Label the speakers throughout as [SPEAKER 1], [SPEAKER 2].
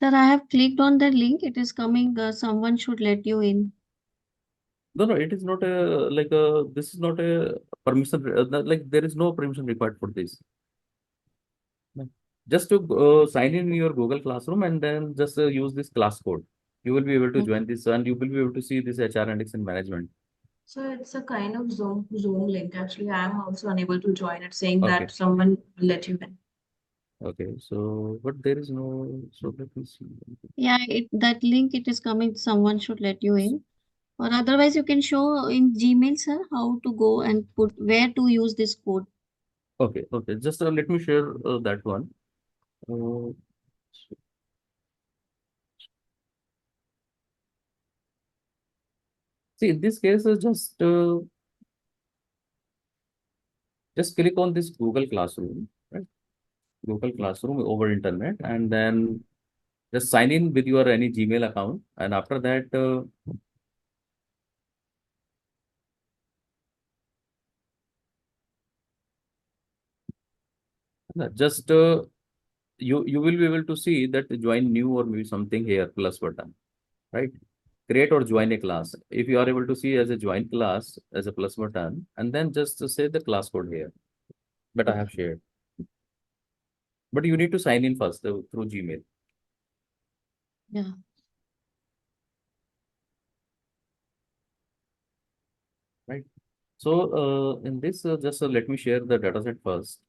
[SPEAKER 1] Sir, I have clicked on the link. It is coming. Someone should let you in.
[SPEAKER 2] No, no, it is not a like a. This is not a permission. Like there is no permission required for this. No. Just to sign in your Google Classroom and then just use this class code. You will be able to join
[SPEAKER 1] Okay.
[SPEAKER 2] this and you will be able to see this HR analytics and management.
[SPEAKER 1] So it's a kind of Zoom link. Actually, I am also unable to join it, saying
[SPEAKER 2] Okay.
[SPEAKER 1] that someone let you in.
[SPEAKER 2] Okay. So, but there is no. So let me see.
[SPEAKER 1] Yeah, that link it is coming. Someone should let you in. Or otherwise, you can show in Gmail, sir, how to go and put where to use this code.
[SPEAKER 2] Okay. Okay. Just let me share that one. Uh, See, in this case, just click on this Google Classroom, right? Google Classroom over internet, and then just sign in with your any Gmail account. And after that, just you will be able to see that join new or maybe something here plus button, right? Create or join a class. If you are able to see as a join class as a plus button, and then just say the class code here that I have shared. But you need to sign in first through Gmail,
[SPEAKER 1] Yeah.
[SPEAKER 2] right? So in this, just let me share the dataset first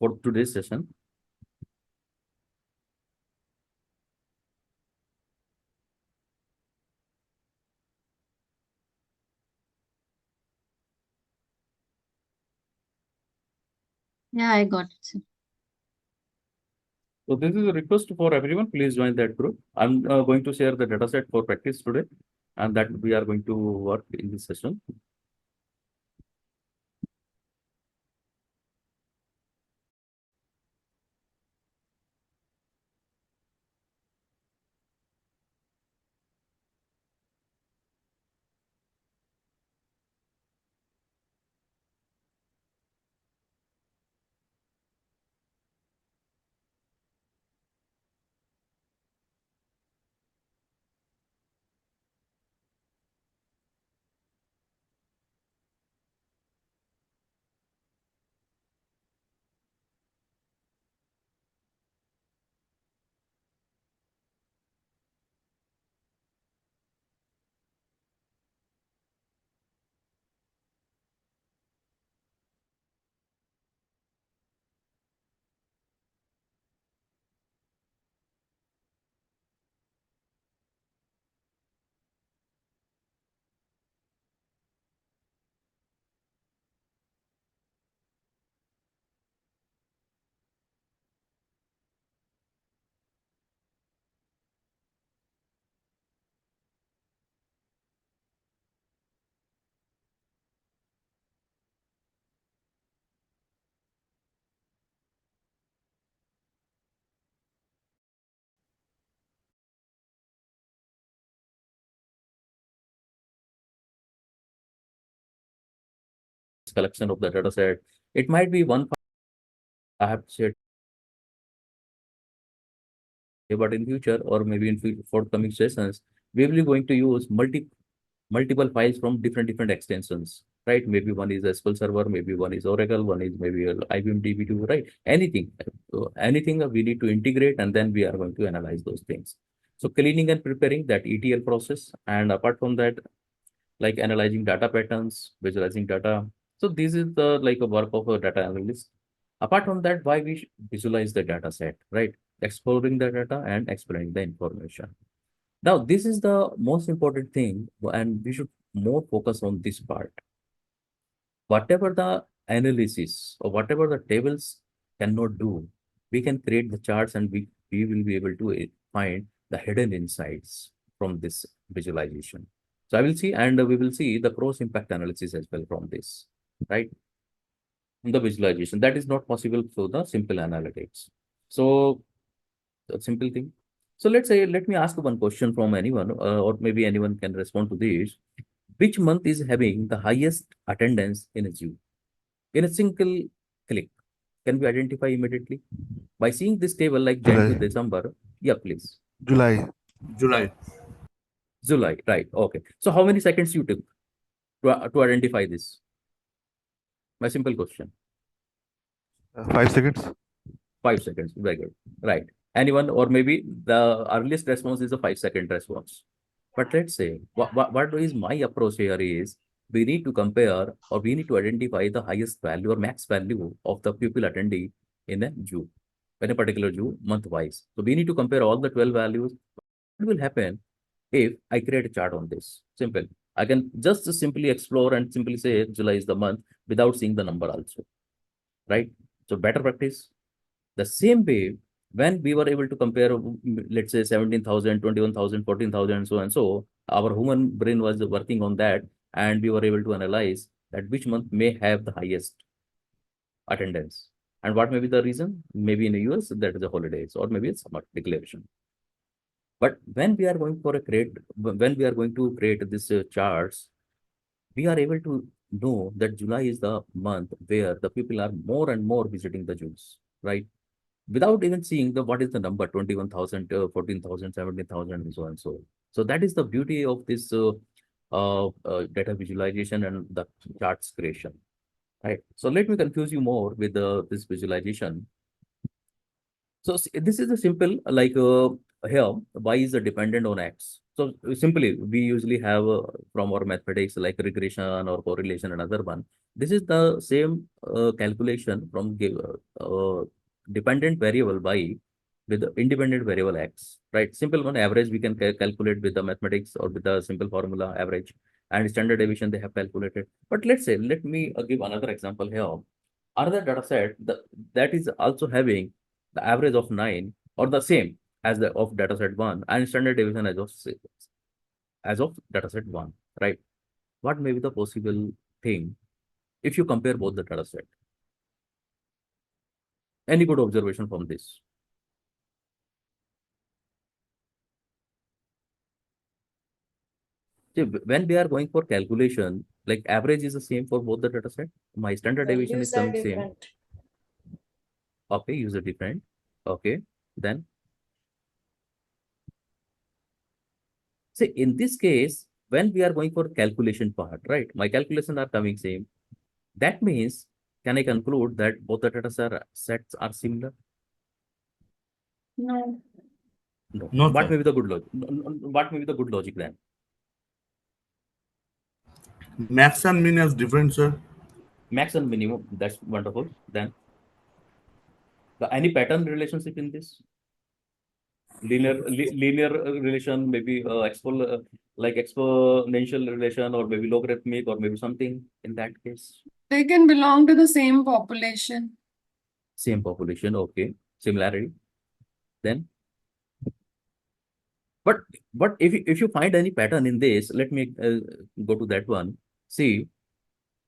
[SPEAKER 2] for today's session.
[SPEAKER 1] Yeah, I got it, sir.
[SPEAKER 2] So this is a request for everyone. Please join that group. I'm going to share the dataset for practice today, and that we are going to work in this session. Collection of the dataset. It might be one I have shared, but in future or maybe in forthcoming sessions, we will be going to use multiple files from different extensions, right? Maybe one is SQL Server, maybe one is Oracle, one is maybe IBM DB2, right? Anything we need to integrate, and then we are going to analyze those things. So cleaning and preparing that ETL process, and apart from that, like analyzing data patterns, visualizing data. So this is the like a work of a data analyst. Apart from that, why we visualize the data set, right? Exploring the data and explaining the information. Now, this is the most important thing, and we should more focus on this part. Whatever the analysis or whatever the tables cannot do, we can create the charts and we will be able to find the hidden insights from this visualization. So I will see, and we will see the cross impact analysis as well from this, right? The visualization that is not possible through the simple analytics. So the simple thing. So let's say, let me ask one question from anyone, or maybe anyone can respond to this. Which month is having the highest attendance in a zoo? In a single click, Can we identify immediately? By seeing this table like Jan to
[SPEAKER 3] July.
[SPEAKER 2] December, yeah, please.
[SPEAKER 3] July.
[SPEAKER 4] July.
[SPEAKER 2] July, right? Okay. So how many seconds you took to identify this? My simple question.
[SPEAKER 3] 5 seconds.
[SPEAKER 2] 5 seconds. Very good. Right. Anyone, or maybe the earliest response is a 5 second response. But let's say what is my approach here is we need to compare or we need to identify the highest value or max value of the pupil attendee in a zoo, in a particular zoo month wise. So we need to compare all the 12 values. What will happen if I create a chart on this? Simple. I can just simply explore and simply say July is the month without seeing the number also. Right? So better practice. The same way, when we were able to compare, let's say 17,000, 21,000, 14,000, so and so, our human brain was working on that, and we were able to analyze that which month may have the highest attendance. And what may be the reason? Maybe in the US, that is the holidays, or maybe it's summer declaration. But when we are going for a when we are going to create this charts, we are able to know that July is the month where the people are more and more visiting the zoos, right? Without even seeing the what is the number 21,000, 14,000, 17,000, and so on and so. So that is the beauty of this data visualization and the charts creation, right? So let me confuse you more with this visualization. So this is a simple like here y is dependent on x. So simply we usually have from our mathematics like regression or correlation, another one. This is the same calculation from dependent variable y with the independent variable x, right? Simple one, average we can calculate with the mathematics or with the simple formula average, and standard deviation they have calculated. But let's say, let me give another example here. Another data set that is also having the average of 9 or the same as the of data set 1 and standard deviation as of 6, as of data set 1, right? What may be the possible thing if you compare both the data set? Any good observation from this? See, when we are going for calculation, like average is the same for both the data set. My standard deviation is
[SPEAKER 5] Values are
[SPEAKER 2] coming same.
[SPEAKER 5] different.
[SPEAKER 2] Okay, use a different. Okay, then see in this case, when we are going for calculation part, right? My calculations are coming same. That means, can I conclude that both the data sets are similar?
[SPEAKER 5] No.
[SPEAKER 2] No.
[SPEAKER 4] No,
[SPEAKER 2] What
[SPEAKER 4] sir.
[SPEAKER 2] may be the good logic? What may be the good logic then?
[SPEAKER 4] Max and min is different, sir.
[SPEAKER 2] Max and minimum. That's wonderful. Then, any pattern relationship in this? Linear relation, maybe like exponential relation, or maybe logarithmic, or maybe something in that case.
[SPEAKER 6] They can belong to the same population.
[SPEAKER 2] Same population. Okay. Similarity. Then, but if you find any pattern in this, let me go to that one. See,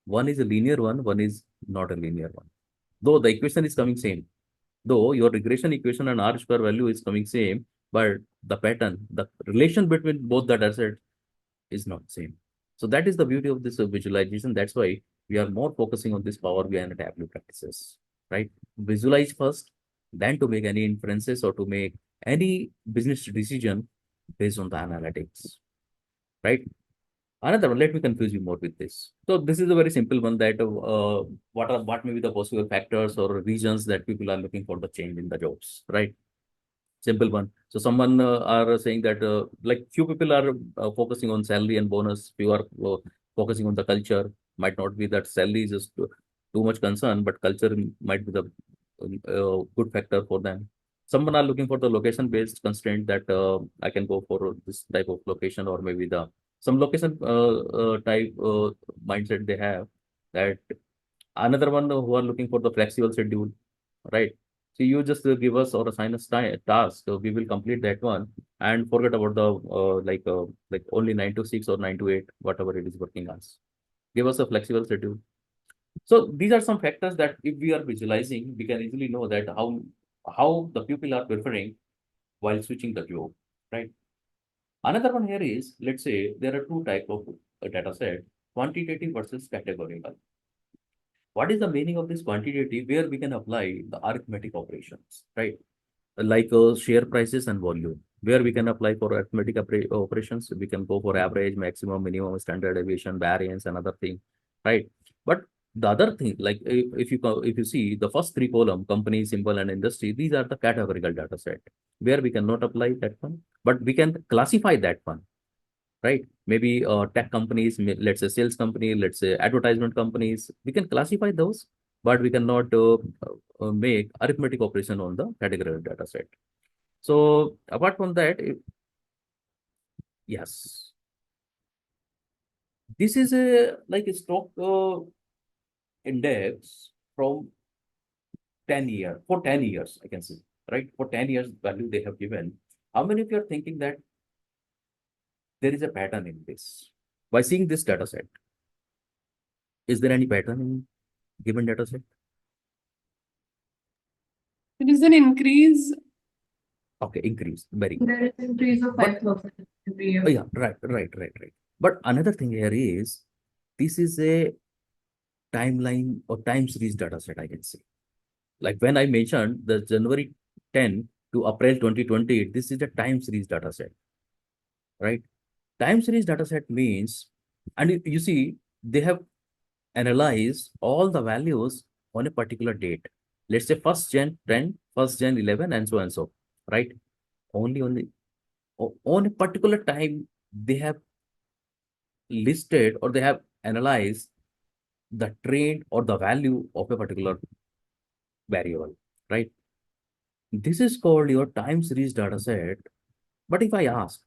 [SPEAKER 2] one is a linear one is not a linear one. Though the equation is coming same, though your regression equation and R square value is coming same, but the pattern, the relation between both the data sets is not same. So that is the beauty of this visualization. That's why we are more focusing on this Power BI and Tableau practices, right? Visualize first, then to make any inferences or to make any business decision based on the analytics, right? Another one, let me confuse you more with this. So this is a very simple one that what may be the possible factors or reasons that people are looking for the change in the jobs, right? Simple one. So someone are saying that like few people are focusing on salary and bonus. Few are focusing on the culture. Might not be that salary is just too much concern, but culture might be the good factor for them. Someone are looking for the location based constraint that I can go for this type of location, or maybe the some location type mindset they have. That another one who are looking for the flexible schedule, right? So you just give us or assign us task, so we will complete that one and forget about the like only 9 to 6 or 9 to 8, whatever it is working as. Give us a flexible schedule. So these are some factors that if we are visualizing, we can easily know that how the people are preferring while switching the job, right? Another one here is, let's say there are two type of data set, quantitative versus categorical. What is the meaning of this quantitative where we can apply the arithmetic operations, right? Like share prices and volume, where we can apply for arithmetic operations. We can go for average, maximum, minimum, standard deviation, variance, and other thing, right? But the other thing, like if you see the first three column, company, symbol, and industry, these are the categorical data set where we cannot apply that one, but we can classify that one, right? Maybe tech companies, let's say sales company, let's say advertisement companies, we can classify those, but we cannot make arithmetic operation on the categorical data set. So apart from that, yes, this is a like a stock index from 10 years, for 10 years, I can say, right? For 10 years value they have given. How many of you are thinking that there is a pattern in this? By seeing this data set, is there any pattern in given data set?
[SPEAKER 6] It is an increase.
[SPEAKER 2] Okay, increase. Very good.
[SPEAKER 6] There is an increase of
[SPEAKER 2] But-
[SPEAKER 6] 5,000 every year.
[SPEAKER 2] Oh, yeah, right. But another thing here is this is a timeline or time series data set, I can say. Like when I mentioned the January 10 to April 2020, this is the time series data set, right? Time series data set means, and you see, they have analyzed all the values on a particular date. Let's say 1st Jan 10, 1st Jan 11, and so, right? Only on a particular time, they have listed or they have analyzed the trend or the value of a particular variable, right? This is called your time series data set. But if I ask,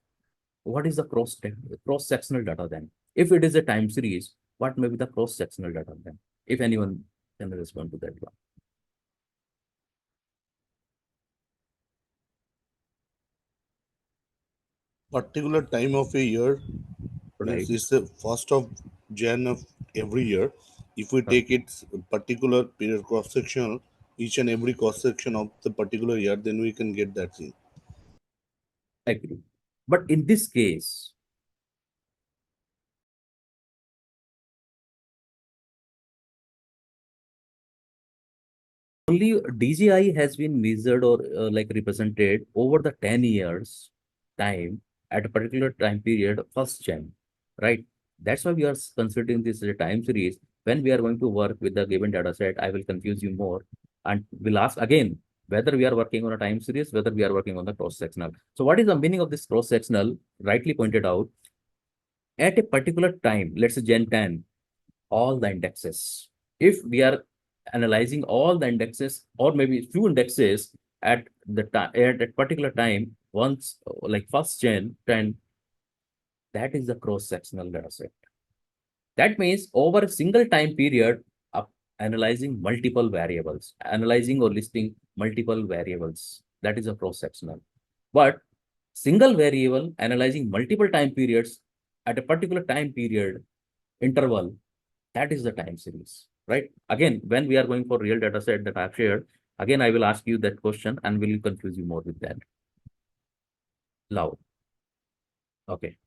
[SPEAKER 2] what is the cross-sectional data then? If it is a time series, what may be the cross-sectional data then? If anyone can respond to that one.
[SPEAKER 4] Particular time of a year,
[SPEAKER 2] Right.
[SPEAKER 4] means it's the 1st of Jan of every year. If we take its particular period cross-sectional, each and every cross-section of the particular year, then we can get that thing.
[SPEAKER 2] Agree. But in this case, only DGI has been measured or like represented over the 10 years time at a particular time period, 1st Jan, right? That's why we are considering this as a time series. When we are going to work with the given data set, I will confuse you more and we'll ask again whether we are working on a time series, whether we are working on the cross-sectional. So what is the meaning of this cross-sectional? Rightly pointed out, at a particular time, let's say Gen 10, all the indexes. If we are analyzing all the indexes or maybe few indexes at the time at a particular time, once like 1st Jan 10, that is the cross-sectional data set. That means over a single time period of analyzing multiple variables, analyzing or listing multiple variables. That is a cross-sectional. But single variable analyzing multiple time periods at a particular time period interval, that is the time series, right? Again, when we are going for real data set that I've shared, again, I will ask you that question and will confuse you more with that. Loud. Okay.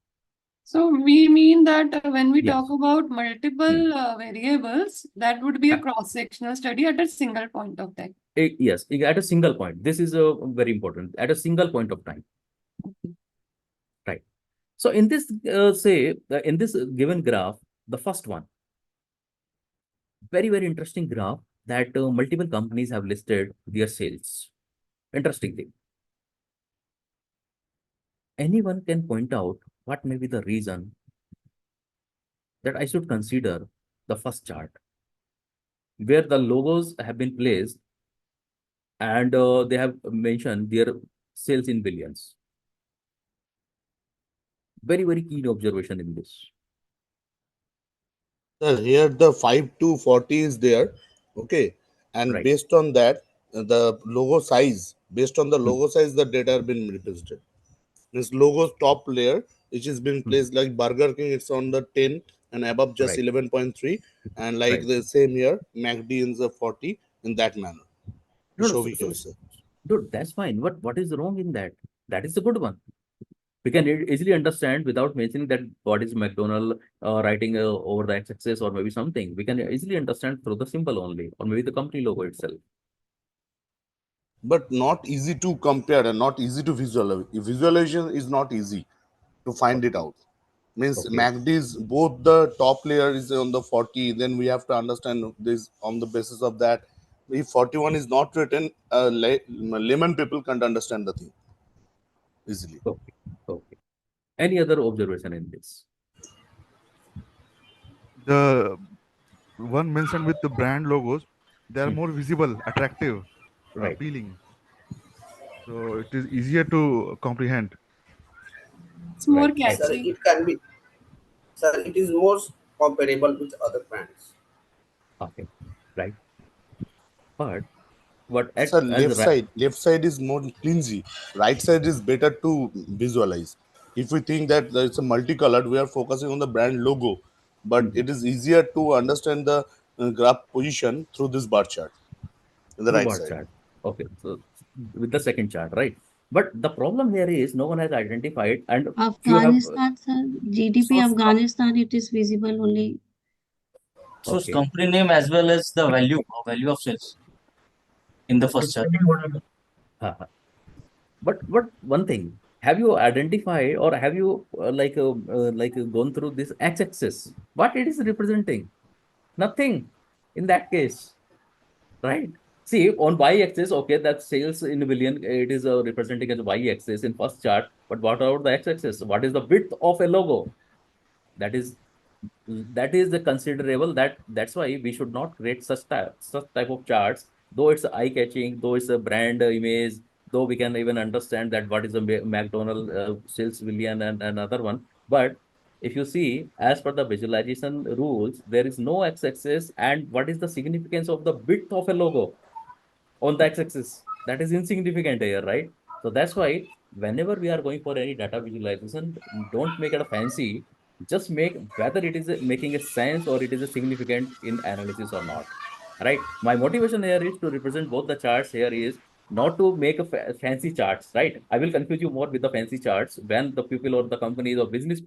[SPEAKER 6] So we mean that when we
[SPEAKER 2] Yes.
[SPEAKER 6] talk about multiple variables, that would be a cross-sectional study at a single point of time.
[SPEAKER 2] Yes, at a single point. This is very important. At a single point of time. Right. So in this, in this given graph, the first one, very interesting graph that multiple companies have listed their sales. Interesting thing. Anyone can point out what may be the reason that I should consider the first chart where the logos have been placed and they have mentioned their sales in billions. Very keen observation in this.
[SPEAKER 4] Sir, here the 5 to 40 is there, okay, and
[SPEAKER 2] Right.
[SPEAKER 4] based on that, the logo size, based on the logo size, the data have been represented. This logo's top layer, which has been placed like Burger King, it's on the 10 and above just
[SPEAKER 2] Right.
[SPEAKER 4] 11.3, and like
[SPEAKER 2] Right.
[SPEAKER 4] the same here, MACD in the 40 in that manner.
[SPEAKER 2] No,
[SPEAKER 4] Show
[SPEAKER 2] so,
[SPEAKER 4] we can say.
[SPEAKER 2] dude, that's fine. What is wrong in that? That is a good one. We can easily understand without mentioning that what is McDonald writing over the x-axis or maybe something. We can easily understand through the symbol only, or maybe the company logo itself.
[SPEAKER 4] But not easy to compare and not easy to visualize. Visualization is not easy to find it out. Means
[SPEAKER 2] Okay.
[SPEAKER 4] MACD's both the top layer is on the 40, then we have to understand this on the basis of that. If 41 is not written, layman people can't understand the thing easily.
[SPEAKER 2] Okay. Okay. Any other observation in this?
[SPEAKER 3] The one mentioned with the brand logos, they are
[SPEAKER 2] Hmm.
[SPEAKER 3] more visible, attractive,
[SPEAKER 2] Right.
[SPEAKER 3] appealing. So it is easier to comprehend.
[SPEAKER 6] It's more
[SPEAKER 2] Right.
[SPEAKER 5] Sir,
[SPEAKER 6] catchy.
[SPEAKER 5] it can be, sir, it is more comparable with other brands.
[SPEAKER 2] Okay. Right. But what
[SPEAKER 4] Sir,
[SPEAKER 2] as
[SPEAKER 4] left side is more cleansy. Right side is better to visualize. If we think that it's a multicolored, we are focusing on the brand logo, but
[SPEAKER 2] Mhm.
[SPEAKER 4] it is easier to understand the graph position through this bar chart in the
[SPEAKER 2] Through
[SPEAKER 4] right
[SPEAKER 2] bar
[SPEAKER 4] side.
[SPEAKER 2] chart. Okay. So with the second chart, right? But the problem here is no one has identified, and few have.
[SPEAKER 1] Afghanistan, sir, GDP
[SPEAKER 7] So,
[SPEAKER 1] Afghanistan, it is visible only.
[SPEAKER 7] so
[SPEAKER 2] Okay.
[SPEAKER 7] company name as well as the value of sales in the first chart.
[SPEAKER 2] Uh-huh. But one thing, have you identified or have you gone through this x-axis? What it is representing? Nothing in that case, right? See, on y-axis, okay, that sales in a billion, it is representing as y-axis in first chart. But what about the x-axis? What is the width of a logo? That is the considerable. That's why we should not create such type of charts, though it's eye catching, though it's a brand image, though we can even understand that what is a McDonald sales billion and another one. But if you see, as per the visualization rules, there is no x-axis. And what is the significance of the width of a logo on the x-axis? That is insignificant here, right? So that's why whenever we are going for any data visualization, don't make it a fancy. Just make whether it is making a sense or it is a significant in analysis or not. Right? My motivation here is to represent both the charts here is not to make a fancy charts, right? I will confuse you more with the fancy charts when the people or the companies or business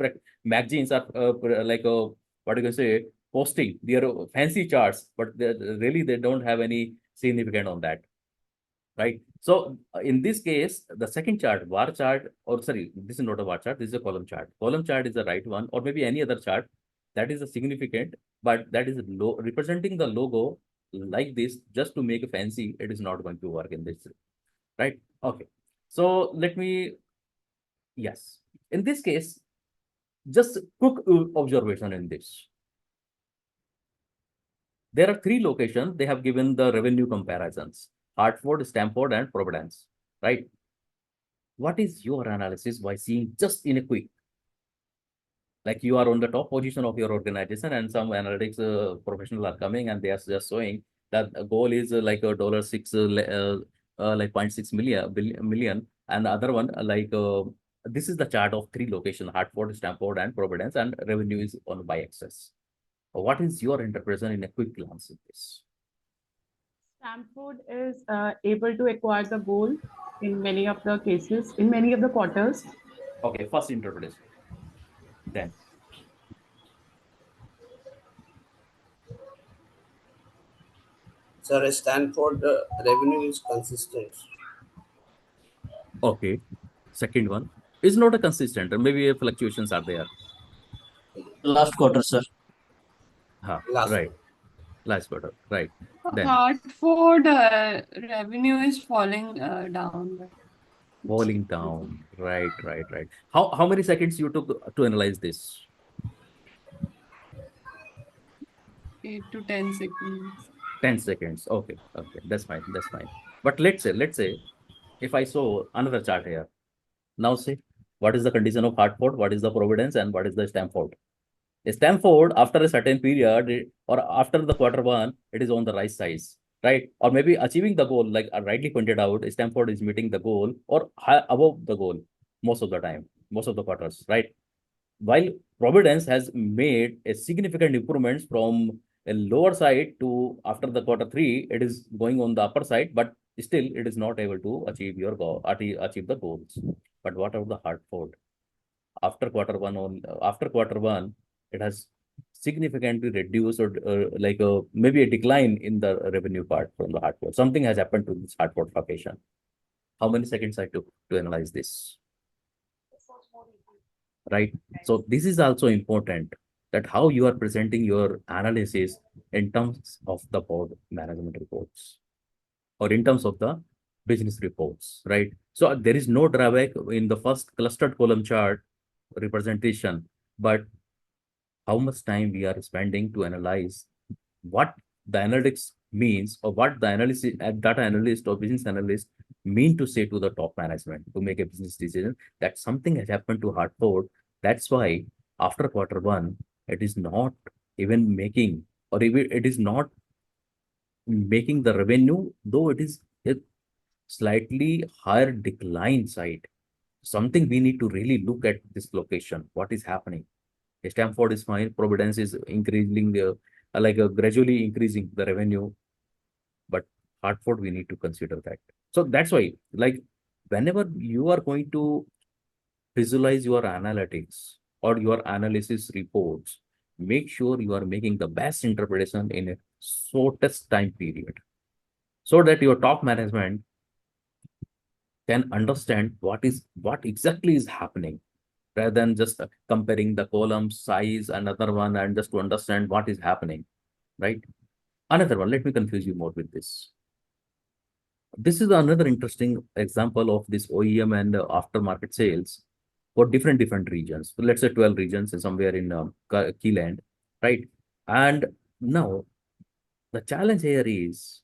[SPEAKER 2] magazines are what do you say, posting their fancy charts, but really they don't have any significant on that, right? So in this case, the second chart, bar chart, or sorry, this is not a bar chart, this is a column chart. Column chart is the right one, or maybe any other chart that is a significant, but that is representing the logo like this just to make a fancy. It is not going to work in this, right? Okay. So let me, yes, in this case, just quick observation in this. There are three locations. They have given the revenue comparisons: Hartford, Stamford, and Providence, right? What is your analysis by seeing just in a quick, like you are on the top position of your organization and some analytics professional are coming and they are just showing that a goal is like a dollar six, like 0.6 million, and the other one this is the chart of three locations: Hartford, Stamford, and Providence, and revenue is on y-axis. What is your interpretation in a quick glance of this?
[SPEAKER 8] Stamford is able to acquire the goal in many of the cases, in many of the quarters.
[SPEAKER 2] Okay, first interpretation. Then
[SPEAKER 5] Sir, Stanford revenue is consistent.
[SPEAKER 2] okay, second one is not a consistent, or maybe fluctuations are there.
[SPEAKER 7] Last quarter, sir.
[SPEAKER 5] Last
[SPEAKER 2] Right, last quarter, right. Then
[SPEAKER 6] Hartford revenue is falling down.
[SPEAKER 2] falling down, right. How many seconds you took to analyze this?
[SPEAKER 6] 8 to 10 seconds.
[SPEAKER 2] 10 seconds. Okay, that's fine. But let's say, if I saw another chart here, now say, what is the condition of Hartford, what is the Providence, and what is the Stamford? Stamford, after a certain period or after the quarter one, it is on the right size, right? Or maybe achieving the goal, like I rightly pointed out, Stamford is meeting the goal or above the goal most of the time, most of the quarters, right? While Providence has made a significant improvements from a lower side to after the quarter three, it is going on the upper side, but still it is not able to achieve your goal, achieve the goals. But what about the Hartford? after quarter one, it has significantly reduced or maybe a decline in the revenue part from the hard fork. Something has happened to this hard fortification. How many seconds I took to analyze this? Right. So this is also important, that how you are presenting your analysis in terms of the board management reports or in terms of the business reports, right? So there is no drawback in the first clustered column chart representation, but how much time we are spending to analyze what the analytics means, or what the analysis data analyst or business analyst mean to say to the top management to make a business decision that something has happened to Hartford. That's why after quarter one, it is not even making, or even it is not making the revenue, though it is a slightly higher decline side. Something we need to really look at this location. What is happening? Stamford is fine. Providence is increasing, gradually increasing the revenue, but Hartford we need to consider that. So that's why, like, whenever you are going to visualize your analytics or your analysis reports, make sure you are making the best interpretation in a shortest time period, so that your top management can understand what exactly is happening, rather than just comparing the column size and another one and just to understand what is happening, right? Another one, let me confuse you more with this. This is another interesting example of this OEM and aftermarket sales for different regions. So let's say 12 regions somewhere in Keyland, right? And now the challenge here is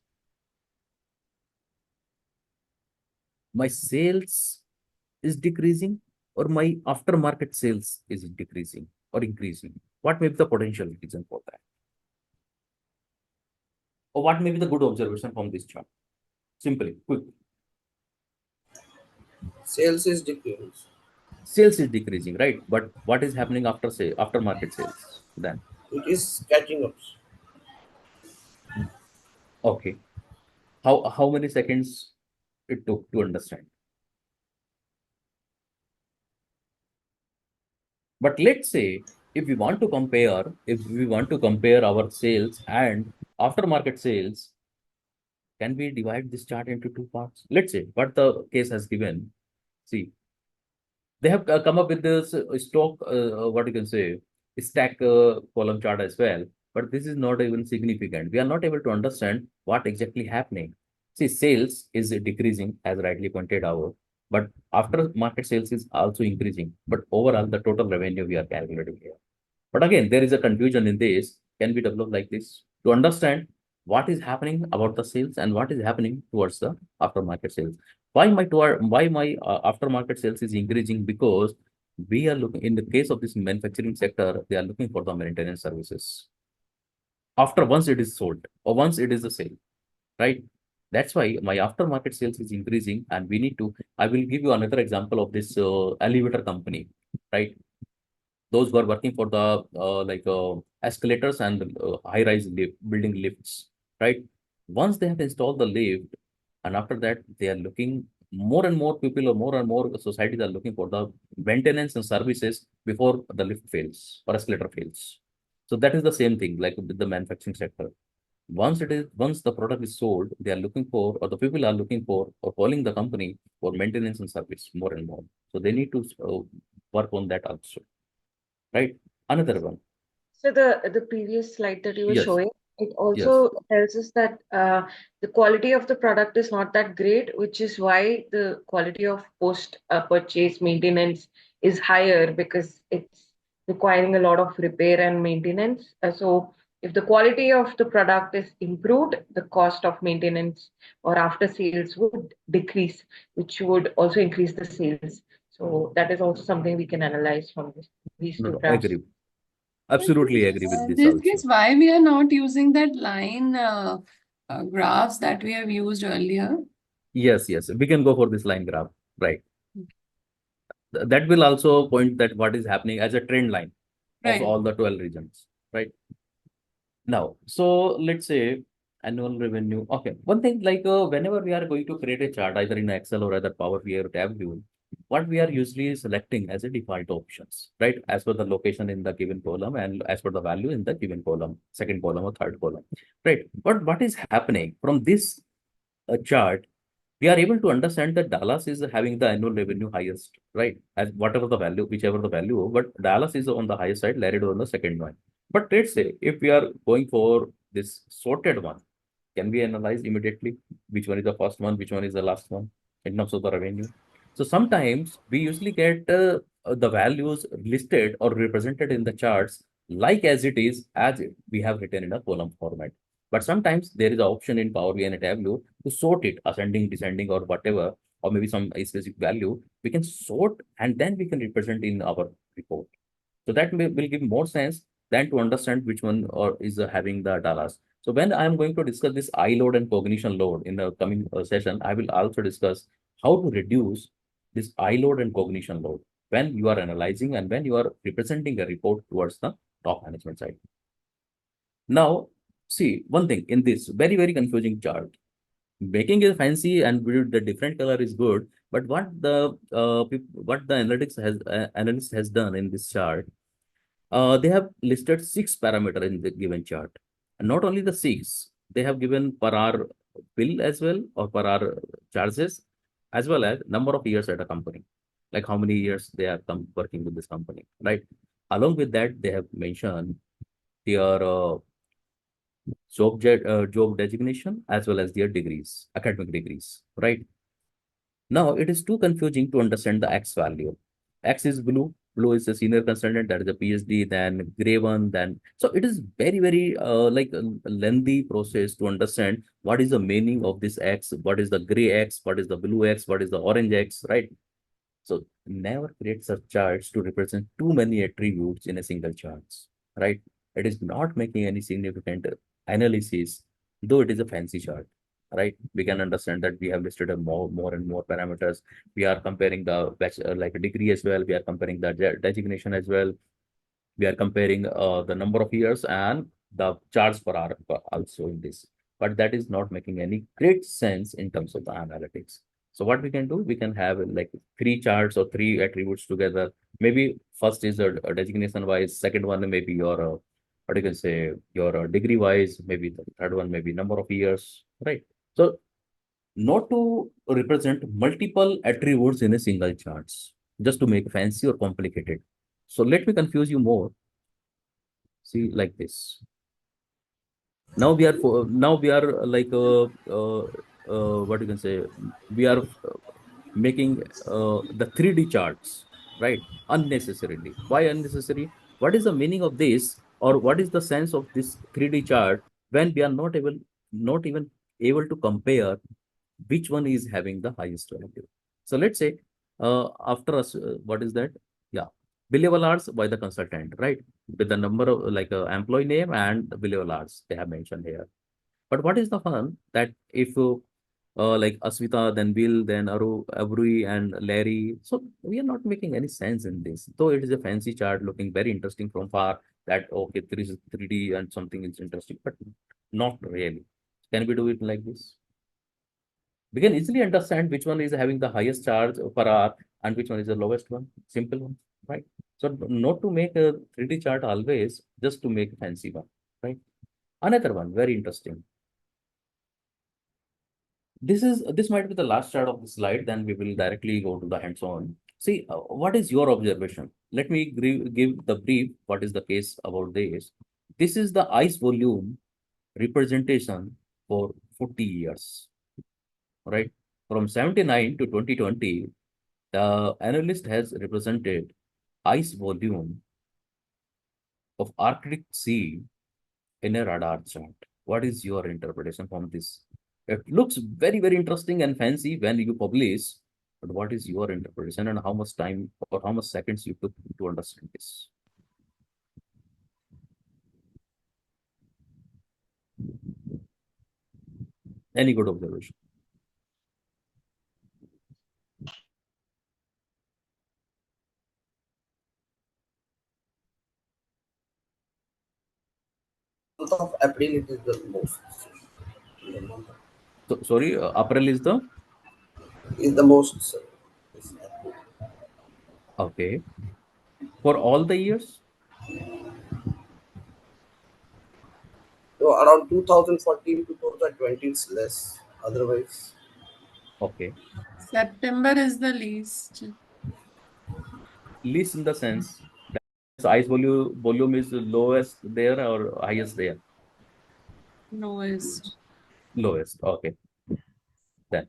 [SPEAKER 2] my sales is decreasing, or my aftermarket sales is decreasing or increasing. What may be the potential reason for that? Or what may be the good observation from this chart? Simply, quick.
[SPEAKER 5] Sales is decreasing.
[SPEAKER 2] Sales is decreasing, right? But what is happening after aftermarket sales then?
[SPEAKER 5] It is catching up.
[SPEAKER 2] Okay. How many seconds it took to understand? But let's say if we want to compare our sales and aftermarket sales, can we divide this chart into two parts? Let's say what the case has given. See, they have come up with this stock, what you can say, stack column chart as well. But this is not even significant. We are not able to understand what exactly happening. See, sales is decreasing, as rightly pointed out, but after market sales is also increasing. But overall, the total revenue we are calculating here. But again, there is a confusion in this. Can we develop like this to understand what is happening about the sales and what is happening towards the aftermarket sales? Why my aftermarket sales is increasing? Because we are looking, in the case of this manufacturing sector, they are looking for the maintenance services after once it is sold or once it is a sale, right? That's why my aftermarket sales is increasing, and we need to. I will give you another example of this elevator company, right? Those who are working for the escalators and high-rise building lifts, right? Once they have installed the lift, and after that they are looking, more and more people or more and more societies are looking for the maintenance and services before the lift fails or escalator fails. So that is the same thing like with the manufacturing sector. Once the product is sold, they are looking for, or the people are looking for, or calling the company for maintenance and service more and more. So they need to work on that also. Right. Another one.
[SPEAKER 9] So the previous slide that you were
[SPEAKER 2] Yes.
[SPEAKER 9] showing, it also tells us that the quality of the product is not that great, which is why the quality of post purchase maintenance is higher, because it's requiring a lot of repair and maintenance. So if the quality of the product is improved, the cost of maintenance or after sales would decrease, which would also increase the sales. So that is also something we can analyze from these two
[SPEAKER 2] I
[SPEAKER 9] graphs.
[SPEAKER 2] agree. Absolutely agree with this
[SPEAKER 6] This
[SPEAKER 2] also.
[SPEAKER 6] is why we are not using that line graphs that we have used earlier.
[SPEAKER 2] Yes, we can go for this line graph, right? That will also point that what is happening as a trend line of all the 12 regions, right? Now, so let's say annual revenue. Okay, one thing, like whenever we are going to create a chart, either in Excel or either Power BI or Tableau, what we are usually selecting as a default options, right? As per the location in the given column and as per the value in the given column, second column or third column, right? But what is happening from this chart, we are able to understand that Dallas is having the annual revenue highest, right? As whatever the value, whichever the value, but Dallas is on the higher side, Laredo on the second one. But let's say if we are going for this sorted one, can we analyze immediately which one is the first one, which one is the last one in terms of the revenue? So sometimes we usually get the values listed or represented in the charts like as it is, as we have written in a column format. But sometimes there is an option in Power BI and Tableau to sort it, ascending, descending, or whatever, or maybe some specific value. We can sort and then we can represent in our report. So that will give more sense than to understand which one or is having the Dallas. So when I am going to discuss this I load and cognition load in the coming session, I will also discuss how to reduce this I load and cognition load when you are analyzing and when you are representing a report towards the top management side. Now, see one thing in this very, very confusing chart. Making it fancy and with the different color is good, but what the analyst has done in this chart, they have listed 6 parameters in the given chart. And not only the 6, they have given per hour bill as well or per hour charges, as well as number of years at a company, like how many years they are working with this company, right? Along with that, they have mentioned their job designation as well as their degrees, academic degrees, right? Now it is too confusing to understand the X value. X is blue. Blue is a senior consultant, that is a PhD, then gray one, then. So it is very, very like a lengthy process to understand what is the meaning of this X, what is the gray X, what is the blue X, what is the orange X, right? So never create such charts to represent too many attributes in a single charts, right? It is not making any significant analysis, though it is a fancy chart, right? We can understand that we have listed a more and more parameters. We are comparing the like a degree as well. We are comparing the designation as well. We are comparing the number of years and the charge per hour also in this. But that is not making any great sense in terms of the analytics. So what we can do, we can have like 3 charts or 3 attributes together. Maybe first is a designation wise, second one maybe your what you can say, your degree wise, maybe the third one maybe number of years, right? So not to represent multiple attributes in a single charts, just to make fancy or complicated. So let me confuse you more. See, like this. Now we are like what you can say, we are making the 3D charts, right? Unnecessarily. Why unnecessary? What is the meaning of this, or what is the sense of this 3D chart when we are not even able to compare which one is having the highest value? So let's say after us, what is that? Yeah, billable hours by the consultant, right? With the number of like employee name and the billable hours they have mentioned here. But what is the fun that if like Aswita, then Bill, then Abrui and Larry. So we are not making any sense in this. Though it is a fancy chart looking very interesting from far that, okay, there is 3D and something is interesting, but not really. Can we do it like this? We can easily understand which one is having the highest charge per hour and which one is the lowest one. Simple one, right? So not to make a 3D chart always, just to make a fancy one, right? Another one, very interesting. This might be the last chart of the slide, then we will directly go to the hands-on. See, what is your observation? Let me give the brief, what is the case about this. This is the ice volume representation for 40 years, right? From 79 to 2020, the analyst has represented ice volume of Arctic Sea in a radar chart. What is your interpretation from this? It looks very, very interesting and fancy when you publish, but what is your interpretation and how much time or how much seconds you took to understand this? Any good observation?
[SPEAKER 5] Month of April, it is the most. The month of
[SPEAKER 2] So, sorry, April is the
[SPEAKER 5] most. Sir.
[SPEAKER 2] Okay. For all the years?
[SPEAKER 5] So around 2014 to 2020 it's less. Otherwise,
[SPEAKER 2] Okay.
[SPEAKER 6] September is the least.
[SPEAKER 2] Least in the sense that ice volume is lowest there or highest there?
[SPEAKER 6] Lowest.
[SPEAKER 2] Lowest. Okay. Then.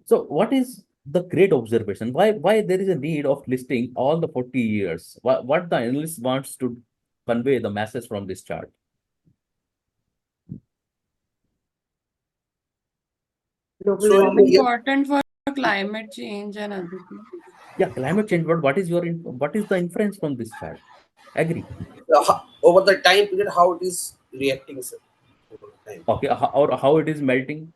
[SPEAKER 2] So what is the great observation? Why there is a need of listing all the 40 years? What the analyst wants to convey the message from this chart?
[SPEAKER 9] Global
[SPEAKER 5] so
[SPEAKER 9] warming.
[SPEAKER 6] Important for climate change and everything.
[SPEAKER 2] Yeah, climate change. But what is the inference from this chart? Agree.
[SPEAKER 5] over the time period, how it is reacting, sir. Over the time.
[SPEAKER 2] Okay. Or how it is melting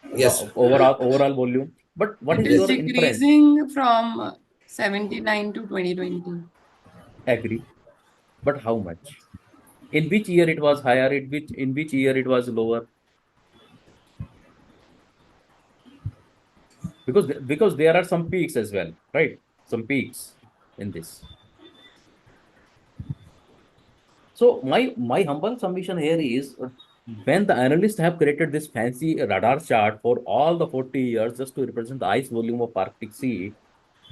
[SPEAKER 2] the
[SPEAKER 5] Yes.
[SPEAKER 2] overall volume. But what
[SPEAKER 6] It
[SPEAKER 2] is
[SPEAKER 6] is
[SPEAKER 5] Yes.
[SPEAKER 2] your inference?
[SPEAKER 6] decreasing from 79 to 2020.
[SPEAKER 2] Agree. But how much? In which year it was higher? In which year it was lower? Because there are some peaks as well, right? Some peaks in this. So my humble submission here is when the analysts have created this fancy radar chart for all the 40 years just to represent the ice volume of Arctic Sea,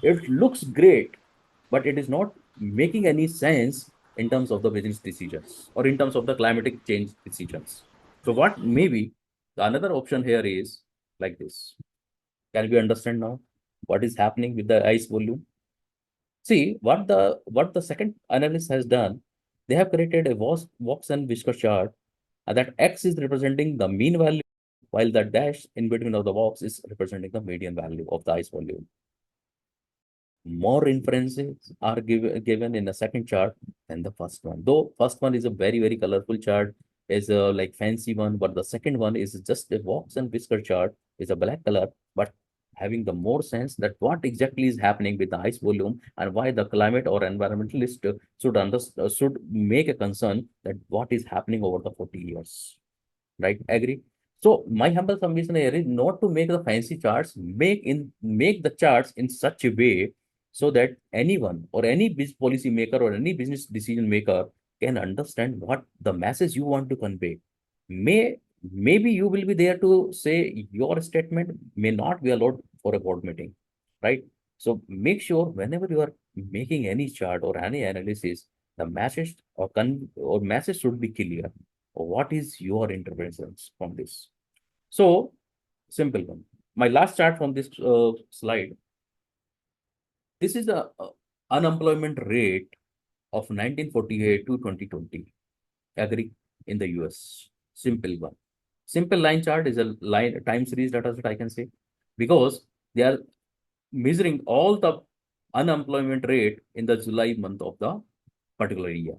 [SPEAKER 2] it looks great, but it is not making any sense in terms of the business decisions or in terms of the climatic change decisions. So what maybe the another option here is like this. Can we understand now what is happening with the ice volume? See what the second analyst has done. They have created a Vox and Whisker chart, and that X is representing the mean value, while the dash in between of the box is representing the median value of the ice volume. More inferences are given in the second chart than the first one. Though first one is a very colorful chart, is a like fancy one, but the second one is just a Vox and Whisker chart, is a black color, but having the more sense that what exactly is happening with the ice volume and why the climate or environmentalist should make a concern that what is happening over the 40 years. Right? Agree? So my humble submission here is not to make the fancy charts, make the charts in such a way so that anyone or any business policy maker or any business decision maker can understand what the message you want to convey. Maybe you will be there to say your statement may not be allowed for a board meeting, right? So make sure whenever you are making any chart or any analysis, the message or message should be clear. What is your interpretations from this? So simple one. My last chart from this slide. This is the unemployment rate of 1948 to 2020. Agree in the US. Simple one. Simple line chart is a line time series data set I can say because they are measuring all the unemployment rate in the July month of the particular year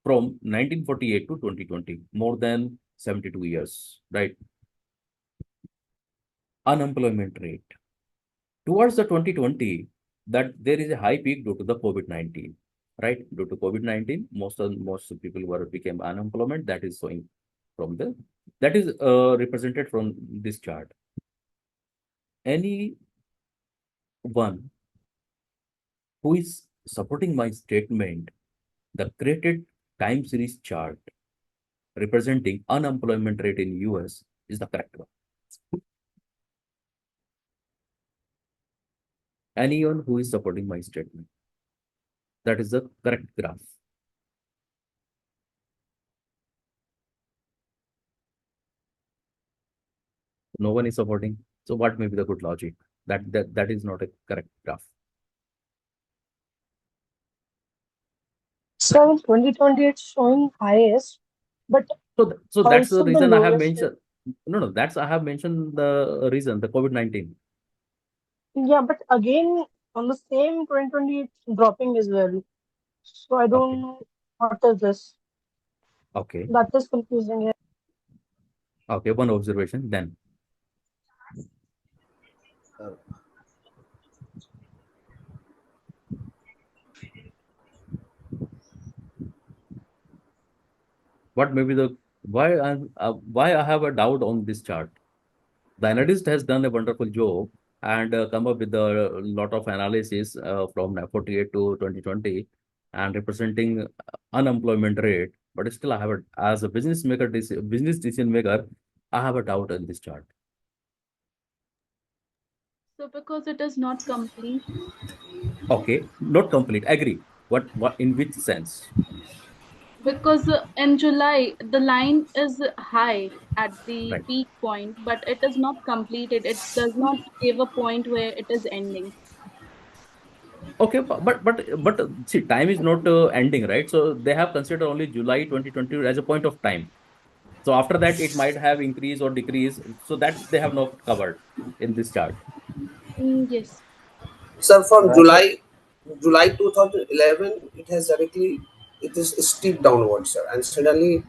[SPEAKER 2] from 1948 to 2020, more than 72 years, right? Unemployment rate. Towards the 2020, that there is a high peak due to the COVID-19, right? Due to COVID-19, most people became unemployment. That is showing from that is represented from this chart. Any one who is supporting my statement, the created time series chart representing unemployment rate in US is the correct one. Anyone who is supporting my statement, that is the correct graph. No one is supporting. So what may be the good logic? That is not a correct graph.
[SPEAKER 10] So in 2020, it's showing highest, but
[SPEAKER 2] So that's the
[SPEAKER 10] also the
[SPEAKER 2] reason I have
[SPEAKER 10] lowest.
[SPEAKER 2] mentioned. No, that's I have mentioned the reason, the COVID-19.
[SPEAKER 10] Yeah, but again, on the same 2020, it's dropping as well. So I don't
[SPEAKER 2] Okay.
[SPEAKER 10] know what is this.
[SPEAKER 2] Okay.
[SPEAKER 10] That is confusing here.
[SPEAKER 2] Okay. One observation then. What may be the why I have a doubt on this chart. The analyst has done a wonderful job and come up with a lot of analysis from 48 to 2020 and representing unemployment rate. But still, I have as a business decision maker, I have a doubt in this chart.
[SPEAKER 11] So because it is not complete.
[SPEAKER 2] Okay, not complete. Agree. What in which sense?
[SPEAKER 11] Because in July, the line is high at the
[SPEAKER 2] Right.
[SPEAKER 11] peak point, but it is not completed. It does not give a point where it is ending.
[SPEAKER 2] Okay, but see, time is not ending, right? So they have considered only July 2020 as a point of time. So after that, it might have increase or decrease. So that they have not covered in this chart.
[SPEAKER 11] Yes.
[SPEAKER 5] Sir, from
[SPEAKER 7] Right.
[SPEAKER 5] July 2011, it is steep downward, sir, and suddenly,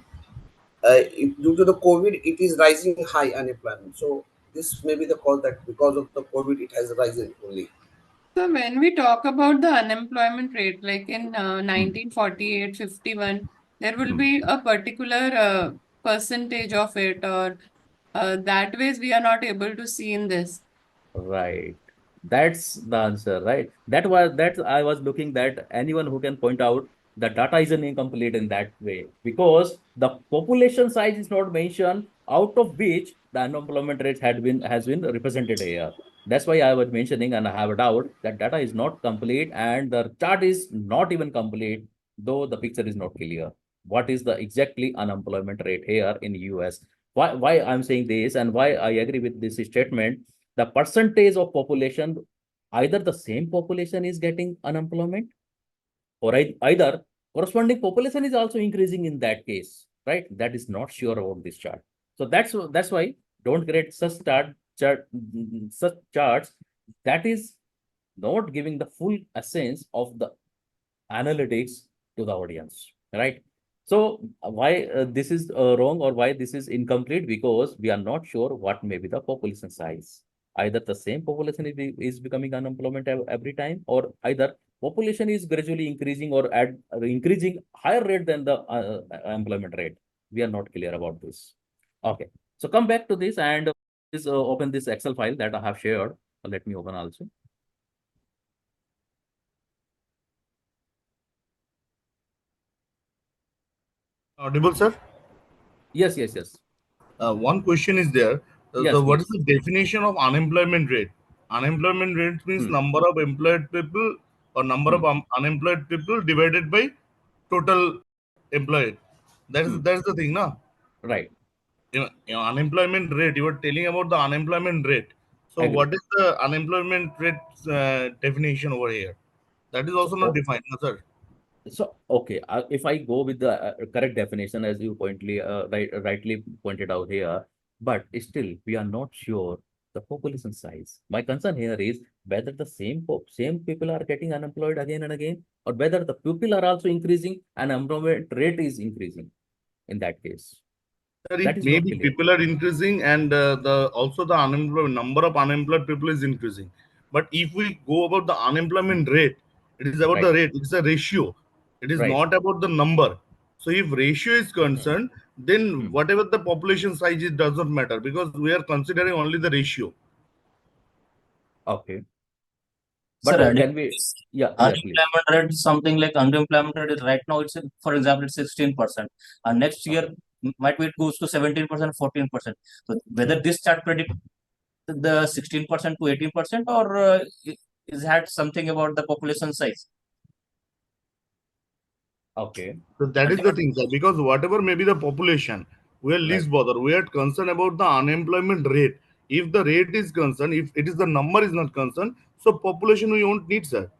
[SPEAKER 5] due to the COVID, it is rising high unemployment. So this may be the cause that because of the COVID, it has risen only.
[SPEAKER 6] So when we talk about the unemployment rate, like in 1948, 51, there will be a particular percentage of it, or that ways we are not able to see in this.
[SPEAKER 2] Right. That's the answer, right? That I was looking that anyone who can point out the data is incomplete in that way because the population size is not mentioned, out of which the unemployment rate has been represented here. That's why I was mentioning, and I have a doubt that data is not complete and the chart is not even complete, though the picture is not clear. What is the exactly unemployment rate here in US? Why I'm saying this and why I agree with this statement, the percentage of population, either the same population is getting unemployment or either corresponding population is also increasing in that case, right? That is not sure about this chart. So that's why don't create such charts that is not giving the full essence of the analytics to the audience, right? So why this is wrong or why this is incomplete? Because we are not sure what may be the population size. Either the same population is becoming unemployment every time, or either population is gradually increasing or increasing higher rate than the employment rate. We are not clear about this. Okay, so come back to this and open this Excel file that I have shared. Let me open also.
[SPEAKER 4] Audible, sir?
[SPEAKER 2] Yes.
[SPEAKER 4] One question is there.
[SPEAKER 2] Yes,
[SPEAKER 4] What is
[SPEAKER 2] please.
[SPEAKER 4] the definition of unemployment rate? Unemployment rate means number of employed people or number of unemployed people divided by total employed. That's the thing, no?
[SPEAKER 2] Right.
[SPEAKER 4] Unemployment rate. You were telling about the unemployment rate. So
[SPEAKER 2] Agree.
[SPEAKER 4] what is the unemployment rate definition over here? That is also not defined, no, sir.
[SPEAKER 2] So, okay, if I go with the correct definition as you rightly pointed out here, but still we are not sure the population size. My concern here is whether the same people are getting unemployed again and again, or whether the people are also increasing and unemployment rate is increasing in that case.
[SPEAKER 4] Sir,
[SPEAKER 2] That
[SPEAKER 4] it
[SPEAKER 2] is
[SPEAKER 4] may
[SPEAKER 2] not
[SPEAKER 4] be
[SPEAKER 2] clear.
[SPEAKER 4] people are increasing and the also the unemployed number of unemployed people is increasing. But if we go about the unemployment rate, it is about the
[SPEAKER 2] Right.
[SPEAKER 4] rate. It's a ratio. It is
[SPEAKER 2] Right.
[SPEAKER 4] not about the number. So if ratio is concerned, then whatever the population size is does not matter because we are considering only the ratio.
[SPEAKER 2] Okay.
[SPEAKER 7] Sir,
[SPEAKER 2] But can we? Yeah, please.
[SPEAKER 7] unemployment rate is something like unemployment rate is right now, for example, it's 16%. And next year might be it goes to 17%, 14%. So whether this chart predict the 16% to 18% or is had something about the population size?
[SPEAKER 2] Okay.
[SPEAKER 4] So that is the thing, sir. Because whatever may be the population, we are least bothered. We are concerned about the unemployment rate. If the rate is concerned, if it is the number is not concerned, so population we won't need, sir.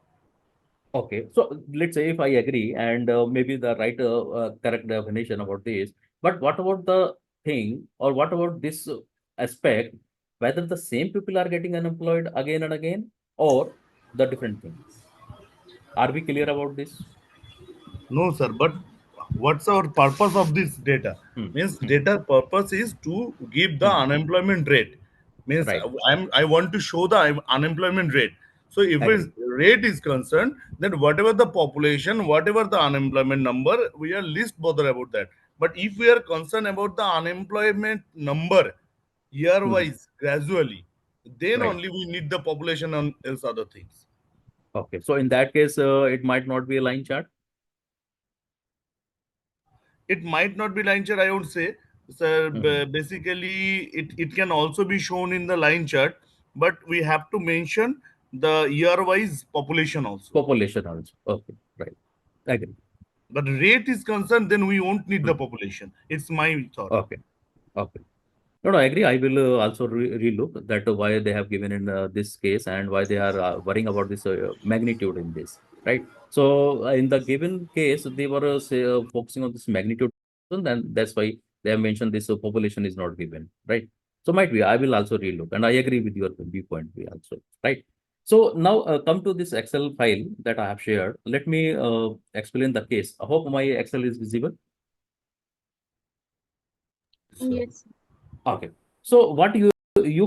[SPEAKER 2] Okay, so let's say if I agree and maybe the right correct definition about this, but what about the thing or what about this aspect, whether the same people are getting unemployed again and again or the different thing? Are we clear about this?
[SPEAKER 4] No, sir. But what's our purpose of this data? Means data purpose is to give the unemployment rate. Means
[SPEAKER 2] Right.
[SPEAKER 4] I want to show the unemployment rate. So if
[SPEAKER 2] Agree.
[SPEAKER 4] rate is concerned, then whatever the population, whatever the unemployment number, we are least bothered about that. But if we are concerned about the unemployment number year wise, gradually, then
[SPEAKER 2] Right.
[SPEAKER 4] only we need the population and else other things.
[SPEAKER 2] Okay. So in that case, it might not be a line chart.
[SPEAKER 4] It might not be line chart, I would say. So
[SPEAKER 2] Mhm.
[SPEAKER 4] basically, it can also be shown in the line chart, but we have to mention the year-wise population also.
[SPEAKER 2] Population also. Okay. Right. Agree.
[SPEAKER 4] But rate is concerned, then we won't need the
[SPEAKER 2] Mhm.
[SPEAKER 4] population. It's my thought.
[SPEAKER 2] Okay. Okay. No, I agree. I will also relook that why they have given in this case and why they are worrying about this magnitude in this, right? So in the given case, they were focusing on this magnitude, and then that's why they have mentioned this population is not given, right? So might be I will also relook, and I agree with your viewpoint also, right? So now come to this Excel file that I have shared. Let me explain the case. I hope my Excel is visible.
[SPEAKER 11] Yes.
[SPEAKER 2] Okay. So what you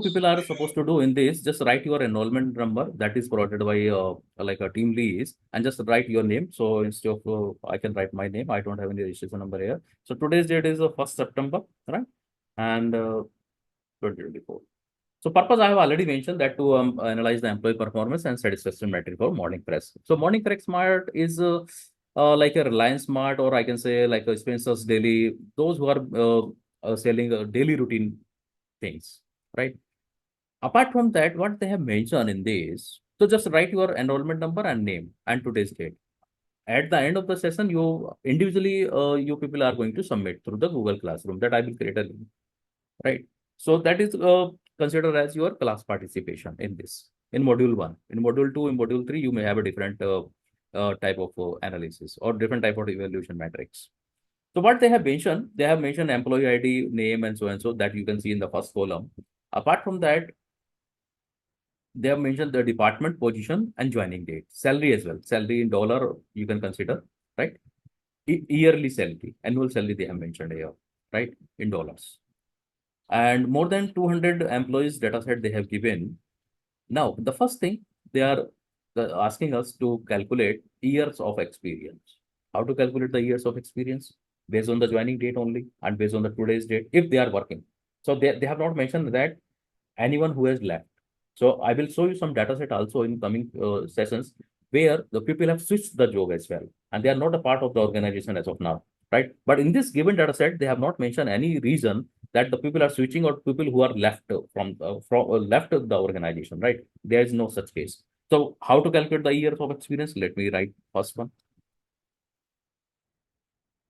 [SPEAKER 2] people are supposed to do in this, just write your enrollment number that is provided by like a team lead and just write your name. So instead of I can write my name, I don't have any registration number here. So today's date is 1st September, right? And 2024. So purpose I have already mentioned that to analyze the employee performance and satisfaction metric for Morning Press. So Morning Press Smart is like a Reliance Smart, or I can say like a Spencer's Daily, those who are selling daily routine things, right? Apart from that, what they have mentioned in this, so just write your enrollment number and name and today's date. At the end of the session, you individually, you people are going to submit through the Google Classroom that I will create a link, right? So that is considered as your class participation in this, in module 1. In module 2, in module 3, you may have a different type of analysis or different type of evaluation metrics. So what they have mentioned employee ID, name, and so that you can see in the first column. Apart from that, they have mentioned the department, position, and joining date, salary as well. Salary in dollar you can consider, right? Yearly salary, annual salary they have mentioned here, right? In dollars. And more than 200 employees data set they have given. Now, the first thing they are asking us to calculate years of experience. How to calculate the years of experience? Based on the joining date only and based on the today's date, if they are working. So they have not mentioned that anyone who has left. So I will show you some data set also in coming sessions where the people have switched the job as well, and they are not a part of the organization as of now, right? But in this given data set, they have not mentioned any reason that the people are switching or people who are left left the organization, right? There is no such case. So how to calculate the years of experience? Let me write first one.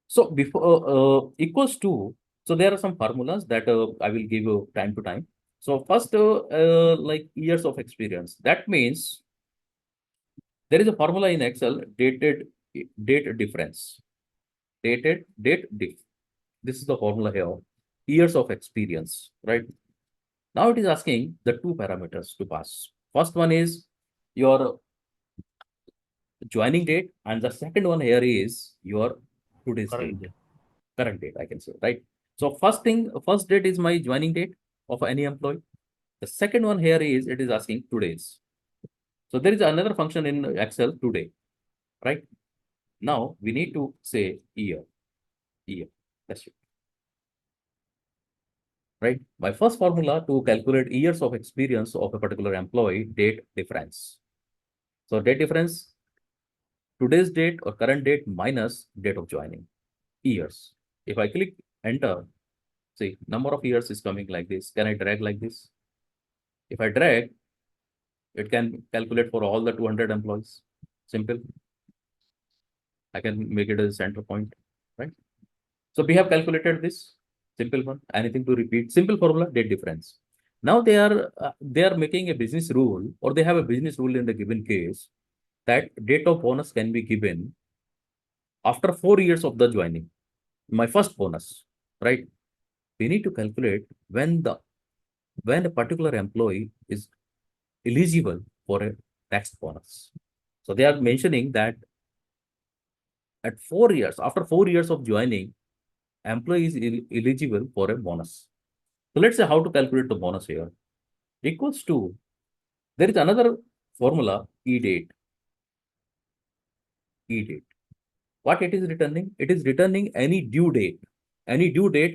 [SPEAKER 2] So before equals to, so there are some formulas that I will give you time to time. So first, like years of experience. That means there is a formula in Excel, date difference. Date diff. This is the formula here. Years of experience, right? Now it is asking the two parameters to pass. First one is your joining date, and the second one here is your today's date. Current date, I can say, right? So first date is my joining date of any employee. The second one here is it is asking today's. So there is another function in Excel, today, right? Now we need to say year. That's it. Right? My first formula to calculate years of experience of a particular employee, date difference. So date difference, today's date or current date minus date of joining, years. If I click enter, see number of years is coming like this. Can I drag like this? If I drag, it can calculate for all the 200 employees. Simple. I can make it as a center point, right? So we have calculated this simple one. Anything to repeat? Simple formula, date difference. Now they are making a business rule, or they have a business rule in the given case that date of bonus can be given after 4 years of the joining. My first bonus, right? We need to calculate when a particular employee is eligible for a next bonus. So they are mentioning that at 4 years, after 4 years of joining, employee is eligible for a bonus. So let's say how to calculate the bonus here. Equals to, there is another formula, E-date. E-date. What it is returning? It is returning any due date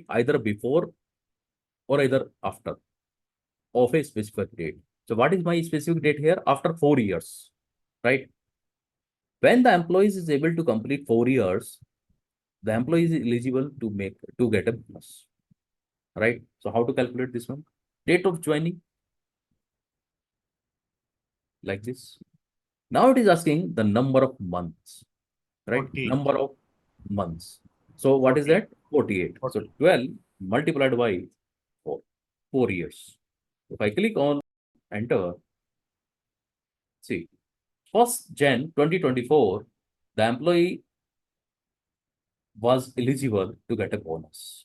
[SPEAKER 2] either before or either after of a specific date. So what is my specific date here? After 4 years, right? When the employee is able to complete 4 years, the employee is eligible to get a bonus, right? So how to calculate this one? Date of joining, like this. Now it is asking the number of months, right?
[SPEAKER 3] 48.
[SPEAKER 2] Number of months. So what is that? 48. So 12 multiplied by 4 years. If I click on enter, see, 1st Jan 2024, the employee was eligible to get a bonus.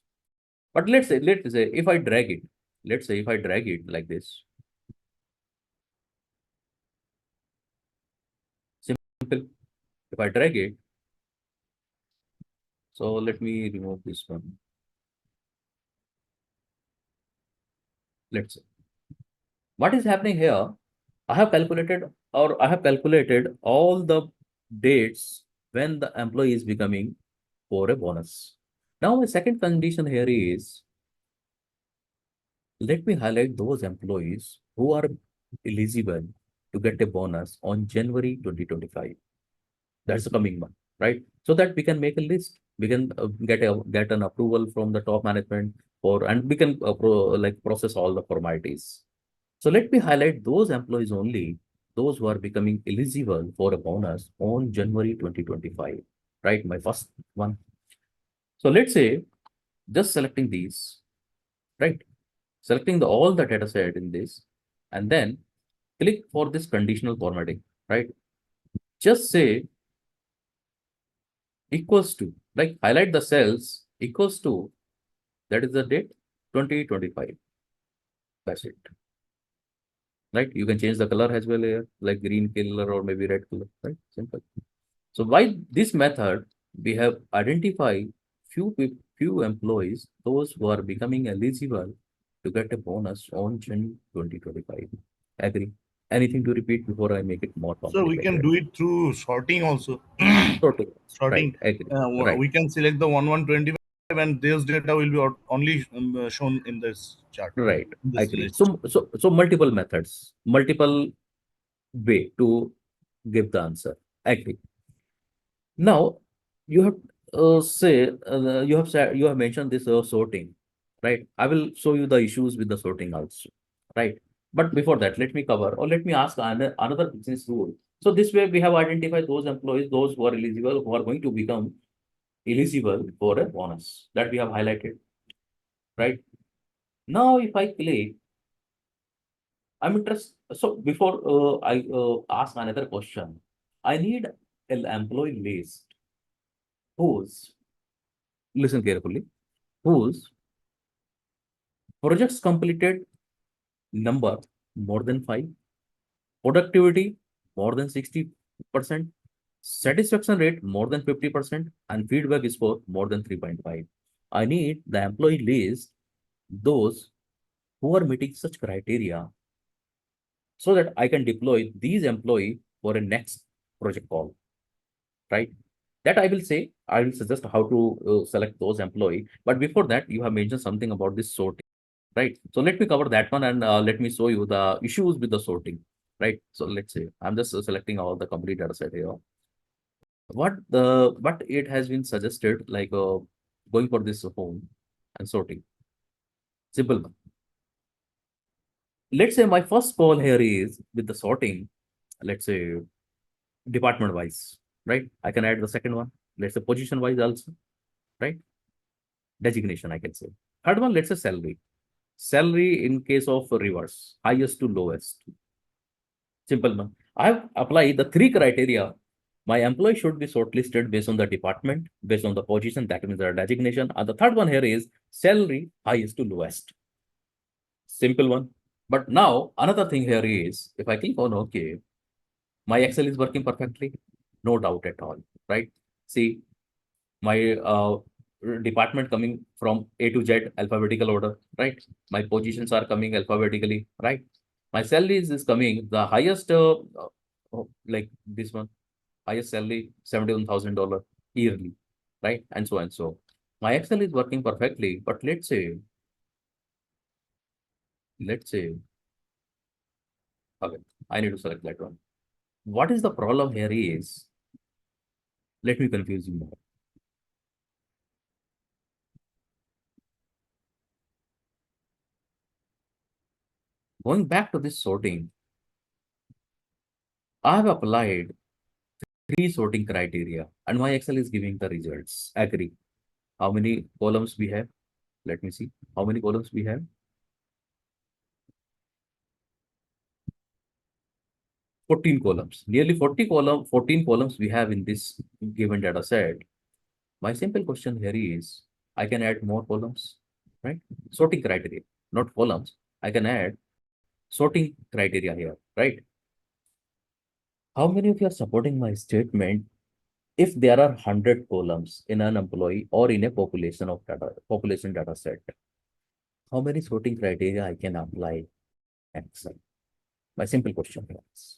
[SPEAKER 2] But let's say if I drag it, like this, simple. If I drag it, so let me remove this one. Let's say what is happening here. I have calculated all the dates when the employee is becoming for a bonus. Now, my second condition here is, let me highlight those employees who are eligible to get a bonus on January 2025. That's the coming month, right? So that we can make a list. We can get an approval from the top management, and we can process all the formalities. So let me highlight those employees only, those who are becoming eligible for a bonus on January 2025, right? My first one. So let's say just selecting these, right? Selecting all the data set in this, and then click for this conditional formatting, right? Just say equals to, like highlight the cells equals to, that is the date 2025. That's it. Right? You can change the color as well here, like green color or maybe red color, right? Simple. So by this method, we have identified few employees, those who are becoming eligible to get a bonus on June 2025. Agree? Anything to repeat before I make it more
[SPEAKER 3] So we
[SPEAKER 2] complicated?
[SPEAKER 3] can do it through sorting also.
[SPEAKER 2] Sorting.
[SPEAKER 3] Sorting.
[SPEAKER 2] Right. Agree. Right.
[SPEAKER 3] We can select the 1125 and those data will be only shown in this chart.
[SPEAKER 2] Right.
[SPEAKER 3] in this
[SPEAKER 2] Agree.
[SPEAKER 3] list.
[SPEAKER 2] So multiple methods, multiple way to give the answer. Agree. Now you have you have mentioned this sorting, right? I will show you the issues with the sorting also, right? But before that, let me cover or let me ask another business rule. So this way we have identified those employees, those who are eligible, who are going to become eligible for a bonus that we have highlighted, right? Now if I click, I'm interested. So before I ask another question, I need an employee list whose, listen carefully, whose projects completed number more than 5, productivity more than 60%, satisfaction rate more than 50%, and feedback score more than 3.5. I need the employee list, those who are meeting such criteria, so that I can deploy these employee for a next project call, right? That I will say, I will suggest how to select those employee. But before that, you have mentioned something about this sorting, right? So let me cover that one, and let me show you the issues with the sorting, right? So let's say I'm just selecting all the complete data set here. What it has been suggested, like going for this home and sorting. Simple one. Let's say my first call here is with the sorting, let's say department wise, right? I can add the second one, let's say position wise also, right? Designation, I can say. Third one, let's say salary. Salary in case of reverse, highest to lowest. Simple one. I have applied the 3 criteria. My employee should be shortlisted based on the department, based on the position, that means the designation. And the third one here is salary highest to lowest. Simple one. But now another thing here is, if I click on OK, my Excel is working perfectly, no doubt at all, right? See, my department coming from A to Z alphabetical order, right? My positions are coming alphabetically, right? My salary is coming the highest, like this one, highest salary $71,000 yearly, right? And so and so. My Excel is working perfectly, but let's say Okay, I need to select that one. What is the problem here is, let me confuse you more. Going back to this sorting, I have applied 3 sorting criteria and my Excel is giving the results. Agree. How many columns we have? Let me see. How many columns we have? 14 columns. Nearly 14 columns we have in this given data set. My simple question here is, I can add more columns, right? Sorting criteria, not columns. I can add sorting criteria here, right? How many of you are supporting my statement? If there are 100 columns in an employee or in a population data set, how many sorting criteria I can apply in Excel? My simple question is.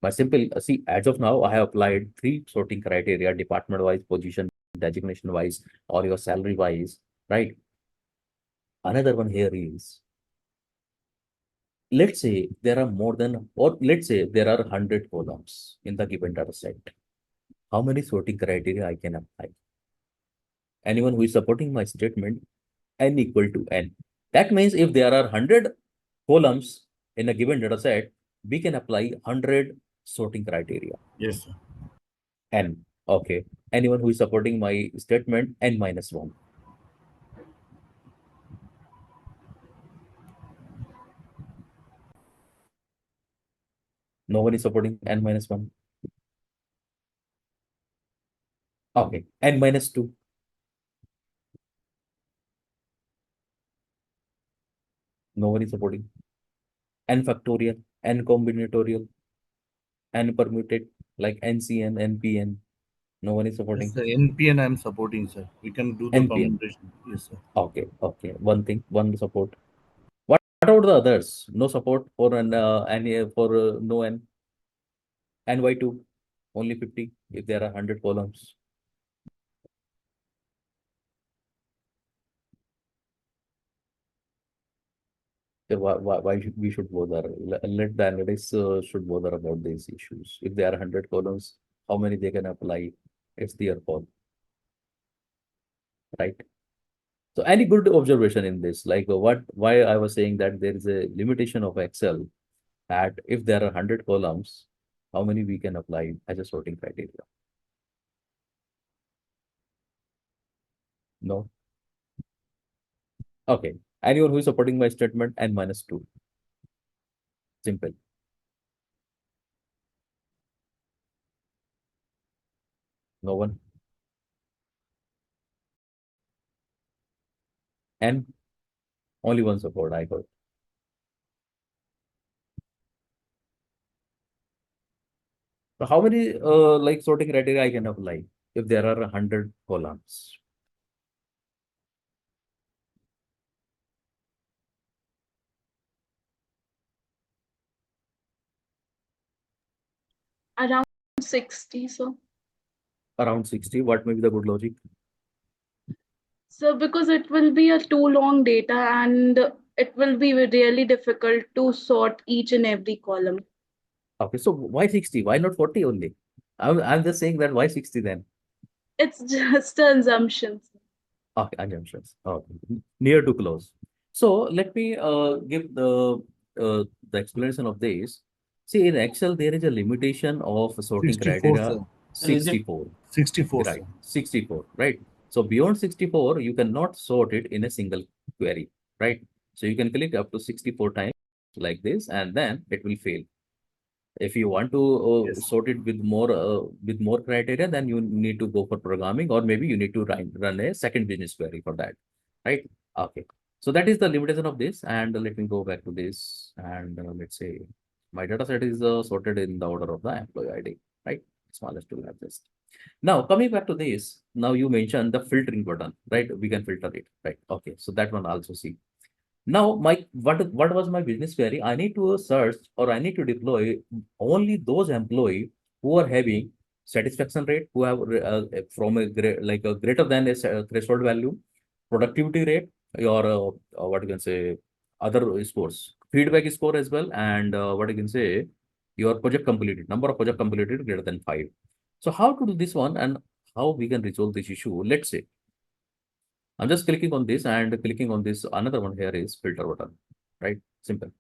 [SPEAKER 2] My simple, see, as of now, I have applied 3 sorting criteria, department wise, position, designation wise, or your salary wise, right? Another one here is, let's say there are more than, or let's say there are 100 columns in the given data set. How many sorting criteria I can apply? Anyone who is supporting my statement, n equal to n. That means if there are 100 columns in a given data set, we can apply 100 sorting criteria.
[SPEAKER 3] Yes, sir.
[SPEAKER 2] N. Okay. Anyone who is supporting my statement, n minus 1. No one is supporting n minus 1. Okay. N minus 2. No one is supporting. N factorial, n combinatorial, n permuted, like NCN, NPN. No one is supporting.
[SPEAKER 3] Yes, sir. NPN I am supporting, sir. We can do the
[SPEAKER 2] NPN.
[SPEAKER 3] permutation. Yes, sir.
[SPEAKER 2] Okay. Okay. One thing, one support. What about the others? No support for an no n. NY2, only 50 if there are 100 columns. So why should we should bother? Let the analysts should bother about these issues. If there are 100 columns, how many they can apply? It's their call, right? So any good observation in this, like why I was saying that there is a limitation of Excel, that if there are 100 columns, how many we can apply as a sorting criteria? No. Okay. Anyone who is supporting my statement, n minus 2. Simple. No one. N. Only one support I got. So how many like sorting criteria I can apply if there are 100 columns?
[SPEAKER 11] Around 60, so.
[SPEAKER 2] Around 60. What may be the good logic?
[SPEAKER 11] So because it will be a too long data and it will be really difficult to sort each and every column.
[SPEAKER 2] Okay, so why 60? Why not 40 only? I'm just saying that why 60 then?
[SPEAKER 11] It's just an assumption.
[SPEAKER 2] Okay, assumptions. Okay, near to close. So let me give the explanation of this. See, in Excel there is a limitation of sorting
[SPEAKER 3] 64,
[SPEAKER 2] criteria.
[SPEAKER 3] sir.
[SPEAKER 2] 64.
[SPEAKER 3] 64,
[SPEAKER 2] Right.
[SPEAKER 3] sir.
[SPEAKER 2] 64. Right. So beyond 64, you cannot sort it in a single query. Right. So you can click up to 64 times like this, and then it will fail. If you want to
[SPEAKER 3] Yes.
[SPEAKER 2] sort it with more criteria, then you need to go for programming, or maybe you need to run a second business query for that, right? Okay, so that is the limitation of this. And let me go back to this, and let's say my data set is sorted in the order of the employee ID, right? Smallest to largest. Now coming back to this, now you mentioned the filtering button, right? We can filter it, right? Okay, so that one also see. Now, what was my business query? I need to search, or I need to deploy only those employee who are having satisfaction rate, who have from a greater than a threshold value, productivity rate, or what you can say, other scores, feedback score as well, and what you can say, your project completed, number of project completed greater than 5. So how to do this one and how we can resolve this issue? Let's say I'm just clicking on this and clicking on this. Another one here is filter button, right? Simple.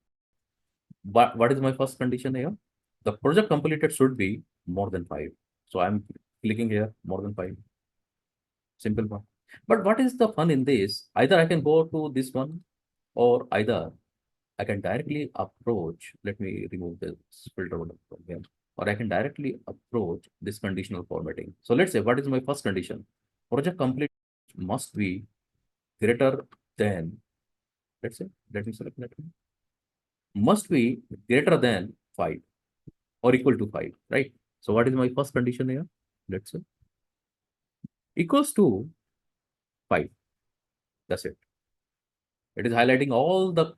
[SPEAKER 2] But what is my first condition here? The project completed should be more than 5. So I'm clicking here more than 5. Simple one. But what is the fun in this? Either I can go to this one, or either I can directly approach. Let me remove this filter button from here. Or I can directly approach this conditional formatting. So let's say, what is my first condition? Project complete must be greater than, let's say, let me select that one. Must be greater than 5 or equal to 5, right? So what is my first condition here? Let's say equals to 5. That's it. It is highlighting all the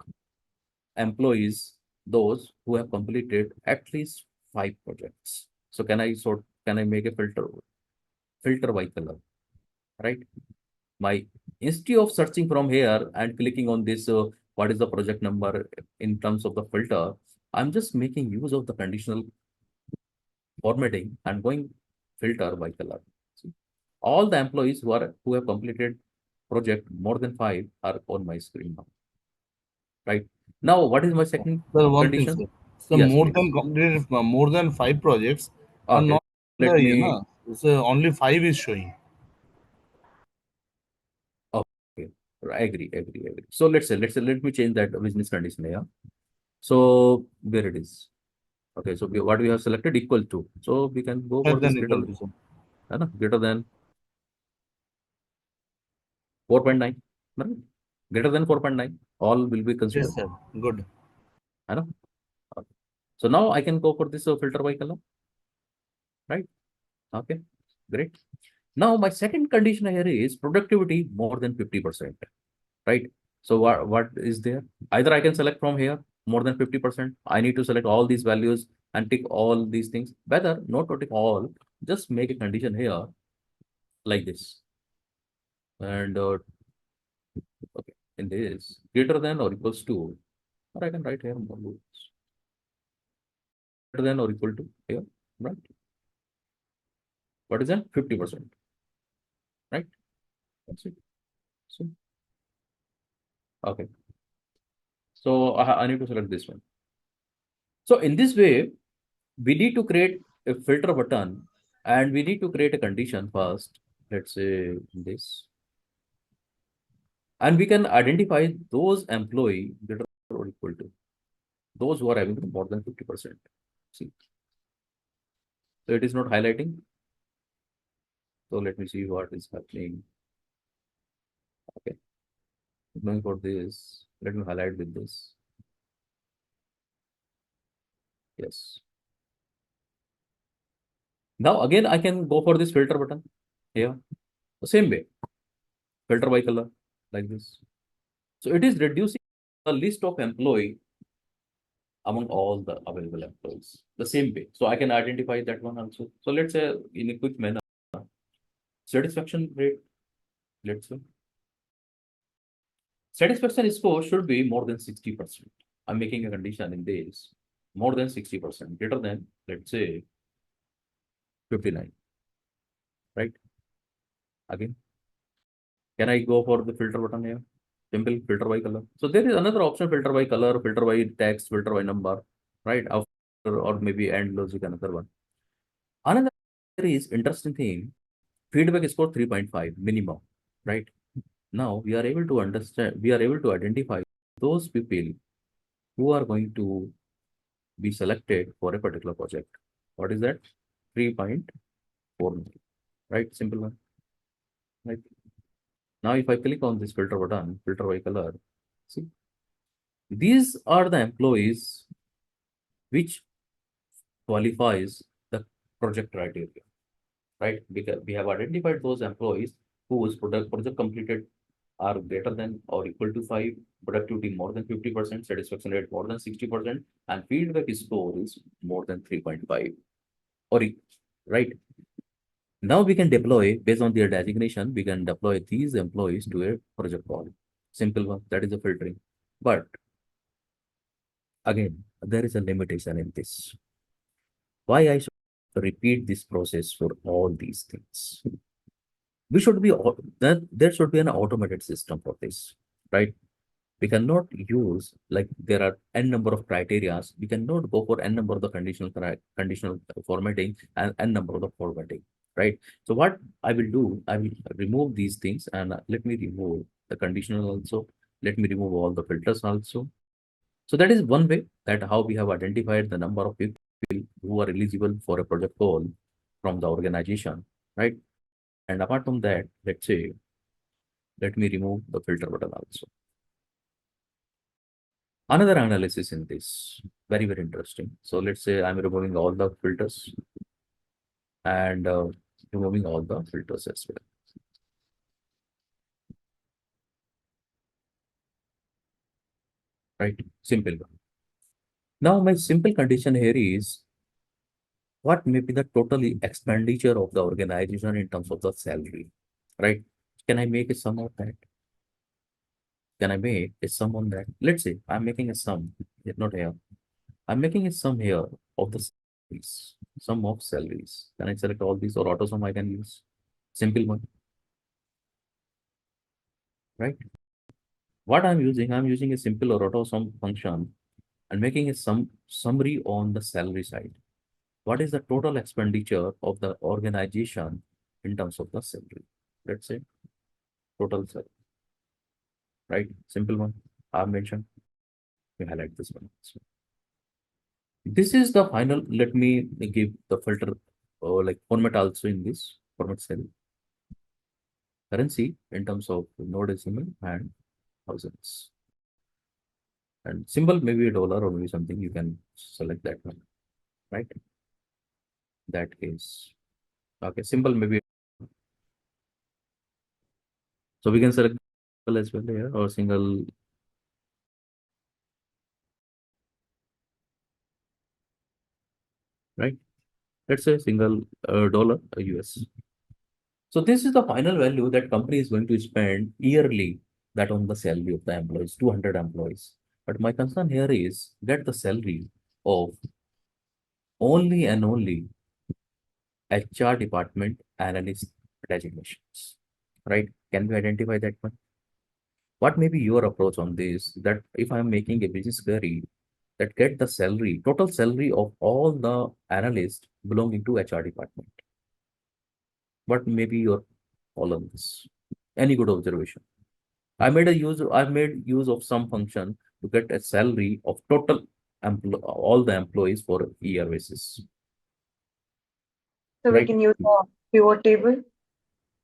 [SPEAKER 2] employees, those who have completed at least 5 projects. So can I make a filter by color, right? Instead of searching from here and clicking on this, what is the project number in terms of the filter, I'm just making use of the conditional formatting and going filter by color. See, all the employees who have completed project more than 5 are on my screen now. Right now, what is my second condition?
[SPEAKER 3] Thing, sir. So
[SPEAKER 2] yes,
[SPEAKER 3] more
[SPEAKER 2] please.
[SPEAKER 3] than completed, more than 5 projects are
[SPEAKER 2] Okay,
[SPEAKER 3] not
[SPEAKER 2] let
[SPEAKER 3] there,
[SPEAKER 2] me.
[SPEAKER 3] na? So only 5 is showing.
[SPEAKER 2] Okay, I agree. So let me change that business condition here. So where it is? Okay, so what we have selected equal to. So we can go for this greater than 4.9. Right? Greater than 4.9. All will be considered.
[SPEAKER 3] Yes, sir. Good.
[SPEAKER 2] I know. Okay. So now I can go for this filter by color. Right? Okay, great. Now my second condition here is productivity more than 50%. Right? So what is there? Either I can select from here more than 50%. I need to select all these values and tick all these things. Better not to tick all, just make a condition here like this. And okay, in this greater than or equals to, or I can write here more rules. Greater than or equal to here, right? What is that? 50%. Right? That's it. So okay. So I need to select this one. So in this way, we need to create a filter button and we need to create a condition first. Let's say this. And we can identify those employee that are equal to those who are having more than 50%. See. So it is not highlighting. So let me see what is happening. Okay. Going for this. Let me highlight with this. Yes. Now again, I can go for this filter button here. The same way. Filter by color like this. So it is reducing the list of employee among all the available employees. The same way. So I can identify that one also. So let's say in a quick manner, satisfaction rate, let's say. Satisfaction score should be more than 60%. I'm making a condition in this. More than 60%, greater than, let's say, 59. Right? Again, can I go for the filter button here? Simple filter by color. So there is another option, filter by color, filter by text, filter by number, right? Or maybe AND logic, another one. Another is interesting thing, feedback score 3.5 minimum, right? Now we are able to identify those people who are going to be selected for a particular project. What is that? 3.4, right? Simple one, right? Now, if I click on this filter button, filter by color, see, these are the employees which qualifies the project criteria, right? Because we have identified those employees whose project completed are greater than or equal to 5, productivity more than 50%, satisfaction rate more than 60%, and feedback score is more than 3.5. Or right. Now we can deploy based on their designation, we can deploy these employees to a project call. Simple one, that is the filtering. But again, there is a limitation in this. Why I should repeat this process for all these things? We should be there should be an automated system for this, right? We cannot use like there are n number of criteria. We cannot go for n number of the conditional formatting and n number of the formatting, right? So what I will do, I will remove these things and let me remove the conditional also. Let me remove all the filters also. So that is one way that how we have identified the number of people who are eligible for a project goal from the organization, right? And apart from that, let's say, let me remove the filter button also. Another analysis in this, very, very interesting. So let's say I'm removing all the filters and removing all the filters as well. Right, simple one. Now my simple condition here is what may be the total expenditure of the organization in terms of the salary, right? Can I make a sum of that? Can I make a sum on that? Let's say I'm making a sum, not here. I'm making a sum here of the salaries, sum of salaries. Can I select all these or auto sum I can use? Simple one, right? What I'm using a simple or auto sum function and making a summary on the salary side. What is the total expenditure of the organization in terms of the salary? Let's say total salary, right? Simple one. I've mentioned. We highlight this one. This is the final. Let me give the filter or like format also in this format cell. Currency in terms of no decimal and thousands. And symbol maybe a dollar or maybe something. You can select that one, right? That case. Okay, symbol maybe. So we can select as well here or single. Right? Let's say single dollar US. So this is the final value that company is going to spend yearly that on the salary of the employees, 200 employees. But my concern here is get the salary of only and only HR department analyst designations, right? Can we identify that one? What may be your approach on this? That if I'm making a business query that get the salary, total salary of all the analysts belonging to HR department. What may be your all on this? Any good observation? I've made use of some function to get a salary of total all the employees for a year basis.
[SPEAKER 9] So we
[SPEAKER 2] Right?
[SPEAKER 9] can use a pivot table.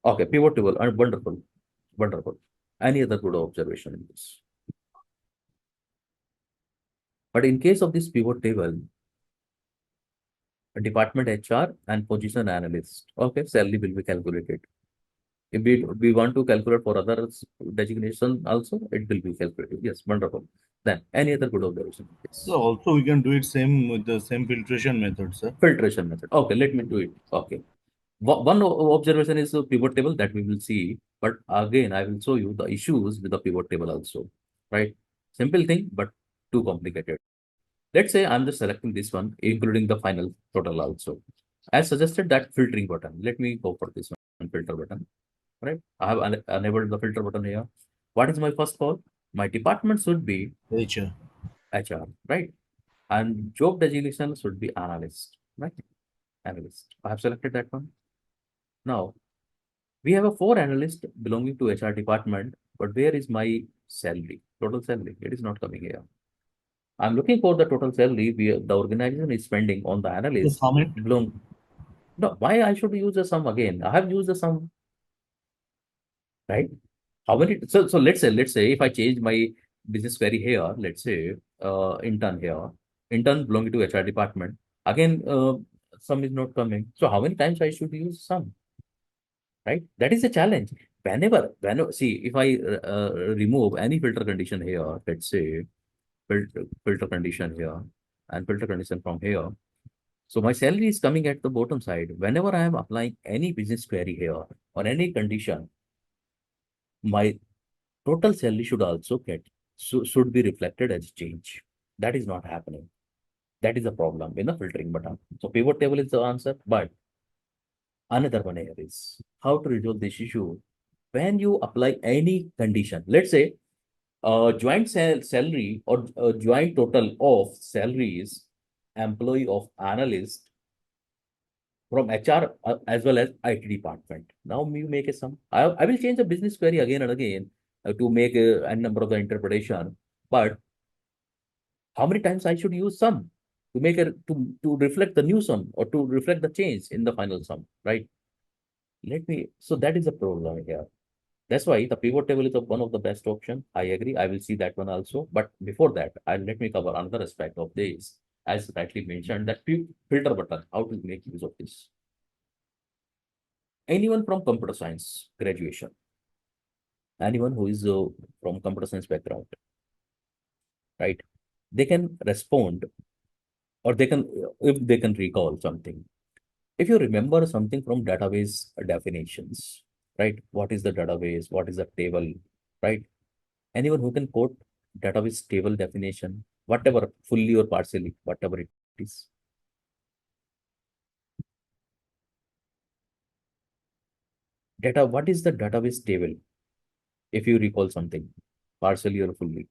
[SPEAKER 2] Okay, pivot table. Wonderful. Wonderful. Any other good observation in this? But in case of this pivot table, department HR and position analyst, okay, salary will be calculated. If we want to calculate for other designation also, it will be calculated. Yes, wonderful. Then any other good observation? Yes.
[SPEAKER 3] So also we can do it same with the same filtration method, sir.
[SPEAKER 2] Filtration method. Okay, let me do it. Okay. One observation is a pivot table that we will see, but again, I will show you the issues with the pivot table also, right? Simple thing, but too complicated. Let's say I'm just selecting this one, including the final total also. As suggested that filtering button. Let me go for this one, filter button, right? I have enabled the filter button here. What is my first call? My department should be
[SPEAKER 3] HR,
[SPEAKER 2] right? And job designation should be analyst, right? Analyst. I have selected that one. Now, we have a 4 analysts belonging to HR department, but where is my salary? Total salary. It is not coming here. I'm looking for the total salary the organization is spending on the analyst. No, why I should use the sum again? I have used the sum, right? How many? So let's say if I change my business query here, let's say intern here, intern belonging to HR department. Again, sum is not coming. So how many times I should use sum? Right? That is a challenge. Whenever see if I remove any filter condition here, let's say filter condition here and filter condition from here. So my salary is coming at the bottom side. Whenever I am applying any business query here or any condition, my total salary should also should be reflected as change. That is not happening. That is a problem in the filtering button. So pivot table is the answer, but another one here is how to resolve this issue when you apply any condition. Let's say joint salary or joint total of salaries employee of analyst from HR as well as IT department. Now you make a sum. I will change the business query again and again to make a number of the interpretation. But how many times I should use sum to make a to reflect the new sum or to reflect the change in the final sum, right? So that is a problem here. That's why the pivot table is one of the best option. I agree. I will see that one also. But before that, let me cover another aspect of this. As rightly mentioned, that filter button, how to make use of this. Anyone from computer science graduation, anyone who is from computer science background, right? They can respond, or they can, if they can recall something. If you remember something from database definitions, right? What is the database? What is the table, right? Anyone who can quote database table definition, whatever, fully or partially, whatever it is. What is the database table? If you recall something, partially or fully.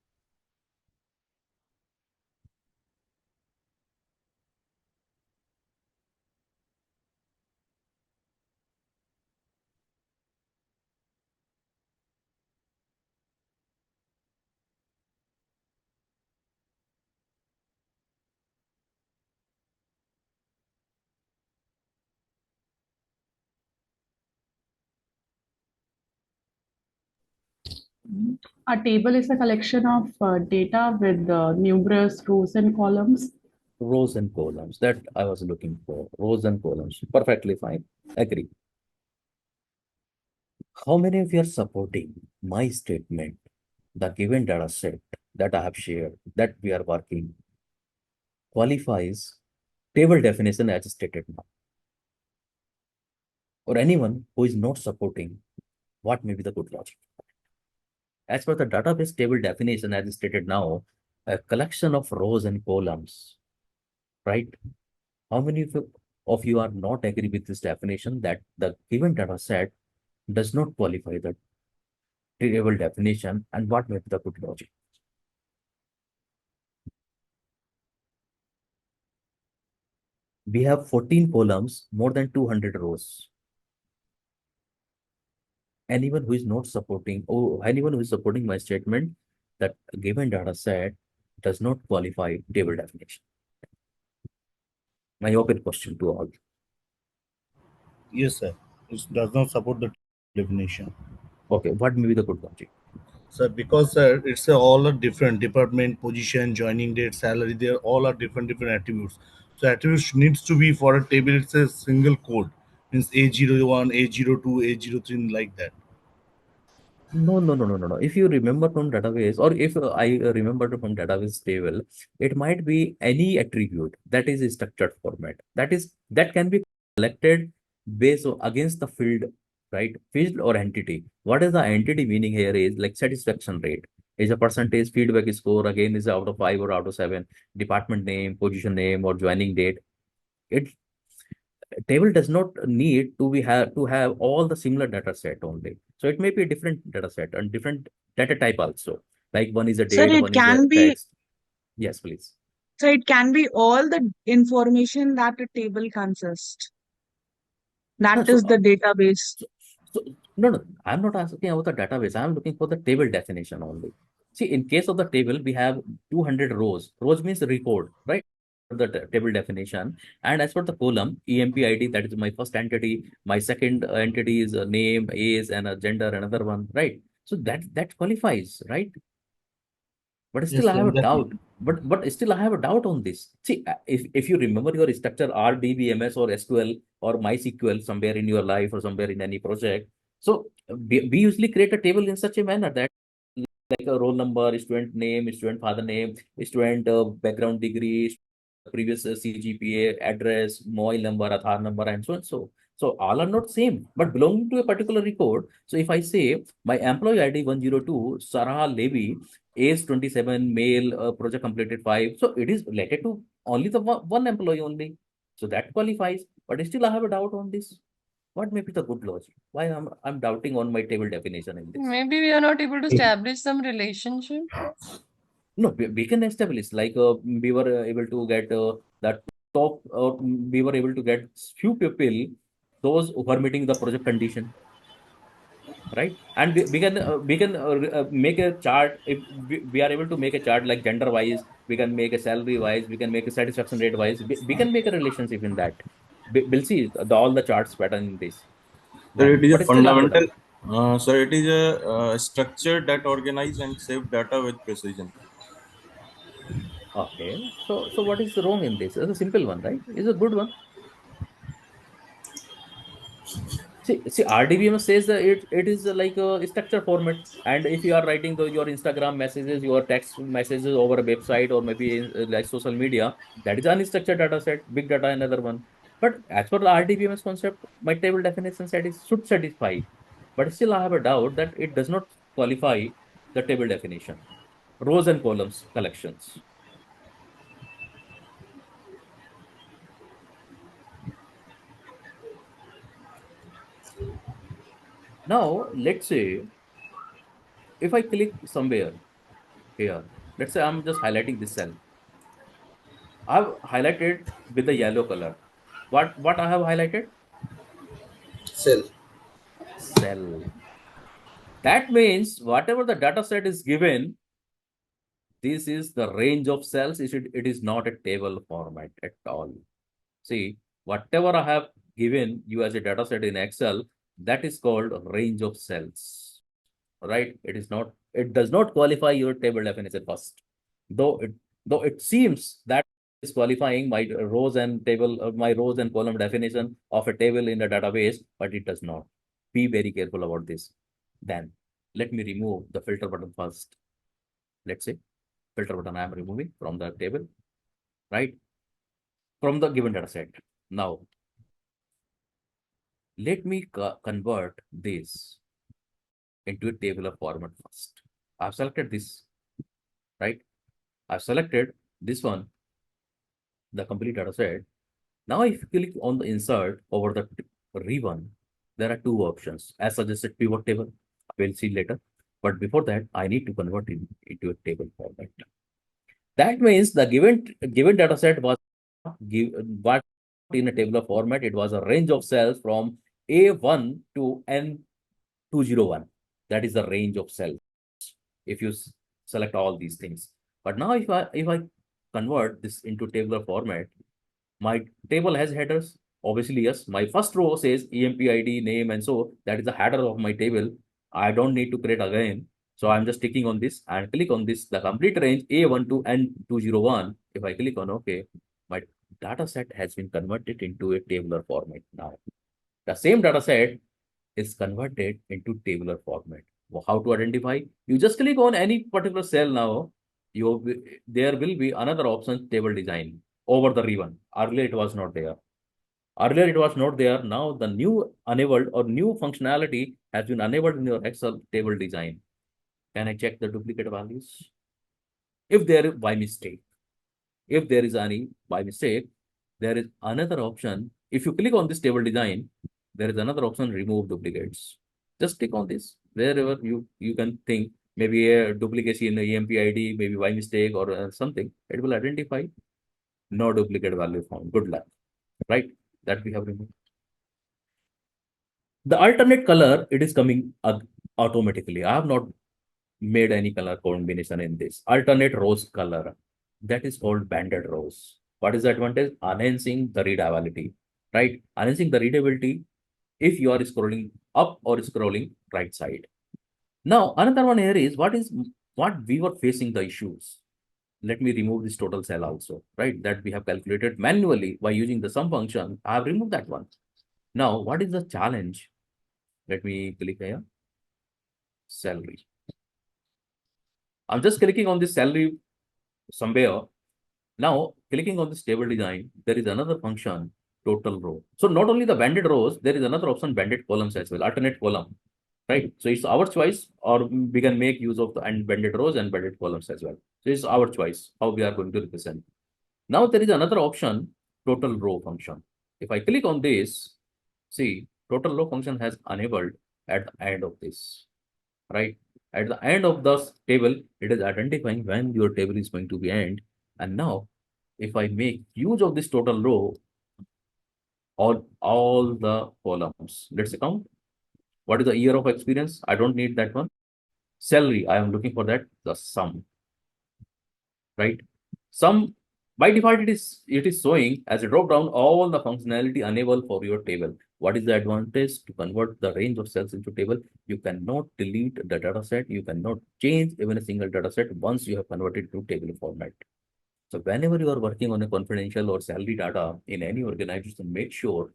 [SPEAKER 8] A table is a collection of data with numerous rows and columns.
[SPEAKER 2] Rows and columns, that I was looking for. Rows and columns, perfectly fine. Agree. How many of you are supporting my statement, the given data set that I have shared, that we are working, qualifies table definition as stated now? Or anyone who is not supporting, what may be the good logic? As per the database table definition as stated now, a collection of rows and columns, right? How many of you are not agree with this definition that the given data set does not qualify the table definition, and what may be the good logic? We have 14 columns, more than 200 rows. Anyone who is not supporting, or anyone who is supporting my statement that given data set does not qualify table definition. My open question to all.
[SPEAKER 3] Yes, sir. It does not support the definition.
[SPEAKER 2] Okay, what may be the good logic?
[SPEAKER 3] Sir, because sir, it's all a different department, position, joining date, salary. They all are different attributes. So attributes needs to be for a table. It's a single code. Means A01, A02, A03, like that.
[SPEAKER 2] No. If you remember from database, or if I remember from database table, it might be any attribute that is a structured format. That can be collected based against the field, right? Field or entity. What is the entity meaning here is like satisfaction rate. Is a percentage, feedback score, again is out of 5 or out of 7, department name, position name, or joining date. Table does not need to have all the similar data set only. So it may be a different data set and different data type also. Like one is a
[SPEAKER 12] Sir,
[SPEAKER 2] date,
[SPEAKER 12] it
[SPEAKER 2] one is a
[SPEAKER 12] can be,
[SPEAKER 2] text. Yes, please.
[SPEAKER 12] so it can be all the information that a table consists. That is the database.
[SPEAKER 2] No, I'm not asking about the database. I'm looking for the table definition only. See, in case of the table, we have 200 rows. Rows means record, right? The table definition. And as for the column, EMP ID, that is my first entity. My second entity is a name, age, and a gender, another one, right? So that qualifies, right? But still,
[SPEAKER 3] Yes,
[SPEAKER 2] I have a
[SPEAKER 3] sir,
[SPEAKER 2] doubt. But still, I have a doubt on this. See, if you remember your structure RDBMS or SQL or MySQL somewhere in your life or somewhere in any project, so we usually create a table in such a manner that like a roll number, student name, student father name, student background degree, previous CGPA, address, mobile number, Aadhaar number, and so on. So all are not same, but belonging to a particular record. So if I say my employee ID 102, Sarah Levy, age 27, male, project completed 5. So it is related to only the one employee only. So that qualifies. But still I have a doubt on this. What may be the good logic? Why I'm doubting on my table definition in this?
[SPEAKER 6] Maybe we are not able to establish some relationship.
[SPEAKER 2] No, we can establish like we were able to get that top, we were able to get few people, those who are meeting the project condition, right? And we can make a chart. If we are able to make a chart like gender wise, we can make a salary wise, we can make a satisfaction rate wise. We can make a relationship in that. We'll see all the charts pattern in this.
[SPEAKER 13] Sir, it is a
[SPEAKER 2] But still I have a doubt.
[SPEAKER 13] fundamental. Sir, it is a structure that organize and save data with precision.
[SPEAKER 2] Okay, so what is wrong in this? It's a simple one, right? It's a good one. See, RDBMS says that it is like a structure format, and if you are writing your Instagram messages, your text messages over a website or maybe like social media, that is unstructured data set. Big data, another one. But as per the RDBMS concept, my table definition should satisfy. But still, I have a doubt that it does not qualify the table definition. Rows and columns collections. Now, let's say if I click somewhere here, let's say I'm just highlighting this cell. I've highlighted with the yellow color. What I have highlighted?
[SPEAKER 5] Cell.
[SPEAKER 2] Cell. That means whatever the data set is given, this is the range of cells. It is not a table format at all. See, whatever I have given you as a data set in Excel, that is called range of cells, right? It does not qualify your table definition first, though it seems that is qualifying my rows and column definition of a table in the database, but it does not. Be very careful about this. Then let me remove the filter button first. Let's say filter button I am removing from the table, right? From the given data set. Now, let me convert this into a tabular format first. I've selected this, right? I've selected this one, the complete data set. Now, if you click on the insert over the ribbon, there are two options as suggested pivot table. We'll see later. But before that, I need to convert it into a table format. That means the given data set was in a tabular format. It was a range of cells from A1 to N201. That is the range of cells if you select all these things. But now if I convert this into tabular format, my table has headers. Obviously, yes, my first row says EMPID name, and so that is the header of my table. I don't need to create again. So I'm just clicking on this and click on this, the complete range A1 to N201. If I click on OK, my data set has been converted into a tabular format now. The same data set is converted into tabular format. How to identify? You just click on any particular cell now. There will be another option, table design, over the ribbon. Earlier it was not there. Now the new enabled or new functionality has been enabled in your Excel table design. Can I check the duplicate values? If there is by mistake, if there is any by mistake, there is another option. If you click on this table design, there is another option, remove duplicates. Just click on this wherever you can think maybe a duplication in the EMPID, maybe by mistake or something. It will identify no duplicate value found. Good luck, right? That we have removed. The alternate color, it is coming automatically. I have not made any color combination in this. Alternate rows color, that is called banded rows. What is the advantage? Enhancing the readability, right? Enhancing the readability if you are scrolling up or scrolling right side. Now, another one here is what we were facing the issues. Let me remove this total cell also, right? That we have calculated manually by using the sum function. I have removed that one. Now, what is the challenge? Let me click here. Salary. I'm just clicking on this salary somewhere. Now, clicking on this table design, there is another function, total row. So not only the banded rows, there is another option, banded columns as well, alternate column. right? So it's our choice, or we can make use of the unbended rows and bended columns as well. So it's our choice how we are going to represent. Now there is another option, total row function. If I click on this, see, total row function has enabled at the end of this, right? At the end of the table, it is identifying when your table is going to be end. And now, if I make use of this total row, all the columns, let's count. What is the year of experience? I don't need that one. Salary, I am looking for that, the sum, right? Sum, by default, it is showing as a drop down all the functionality enabled for your table. What is the advantage to convert the range of cells into table? You cannot delete the data set. You cannot change even a single data set once you have converted to table format. So whenever you are working on a confidential or salary data in any organization, make sure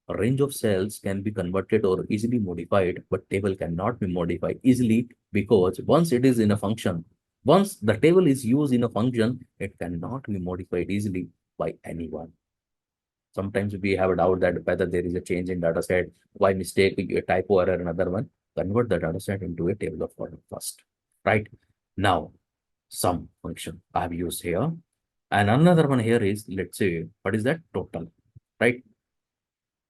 [SPEAKER 2] a range of cells can be converted or easily modified, but table cannot be modified easily, because once it is in a function, once the table is used in a function, it cannot be modified easily by anyone. Sometimes we have a doubt that whether there is a change in data set, by mistake, a typo error, another one, convert the data set into a table of column first, right? Now, sum function I have used here. And another one here is, let's say, what is that? Total, right?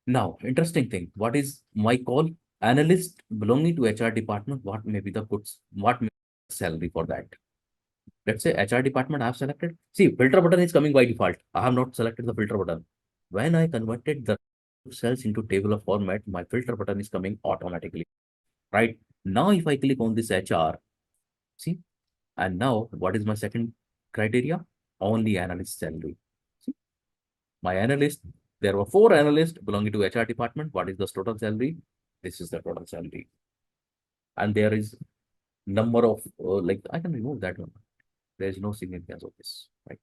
[SPEAKER 2] Now, interesting thing, what is my call? Analyst belonging to HR department, what may be the goods, what may be the salary for that? Let's say HR department I have selected. See, filter button is coming by default. I have not selected the filter button. When I converted the cells into table of format, my filter button is coming automatically, right? Now, if I click on this HR, see, and now what is my second criteria? Only analyst salary. See, my analyst, there were 4 analysts belonging to HR department. What is the total salary? This is the total salary. And there is number of, like, I can remove that one. There is no significance of this, right?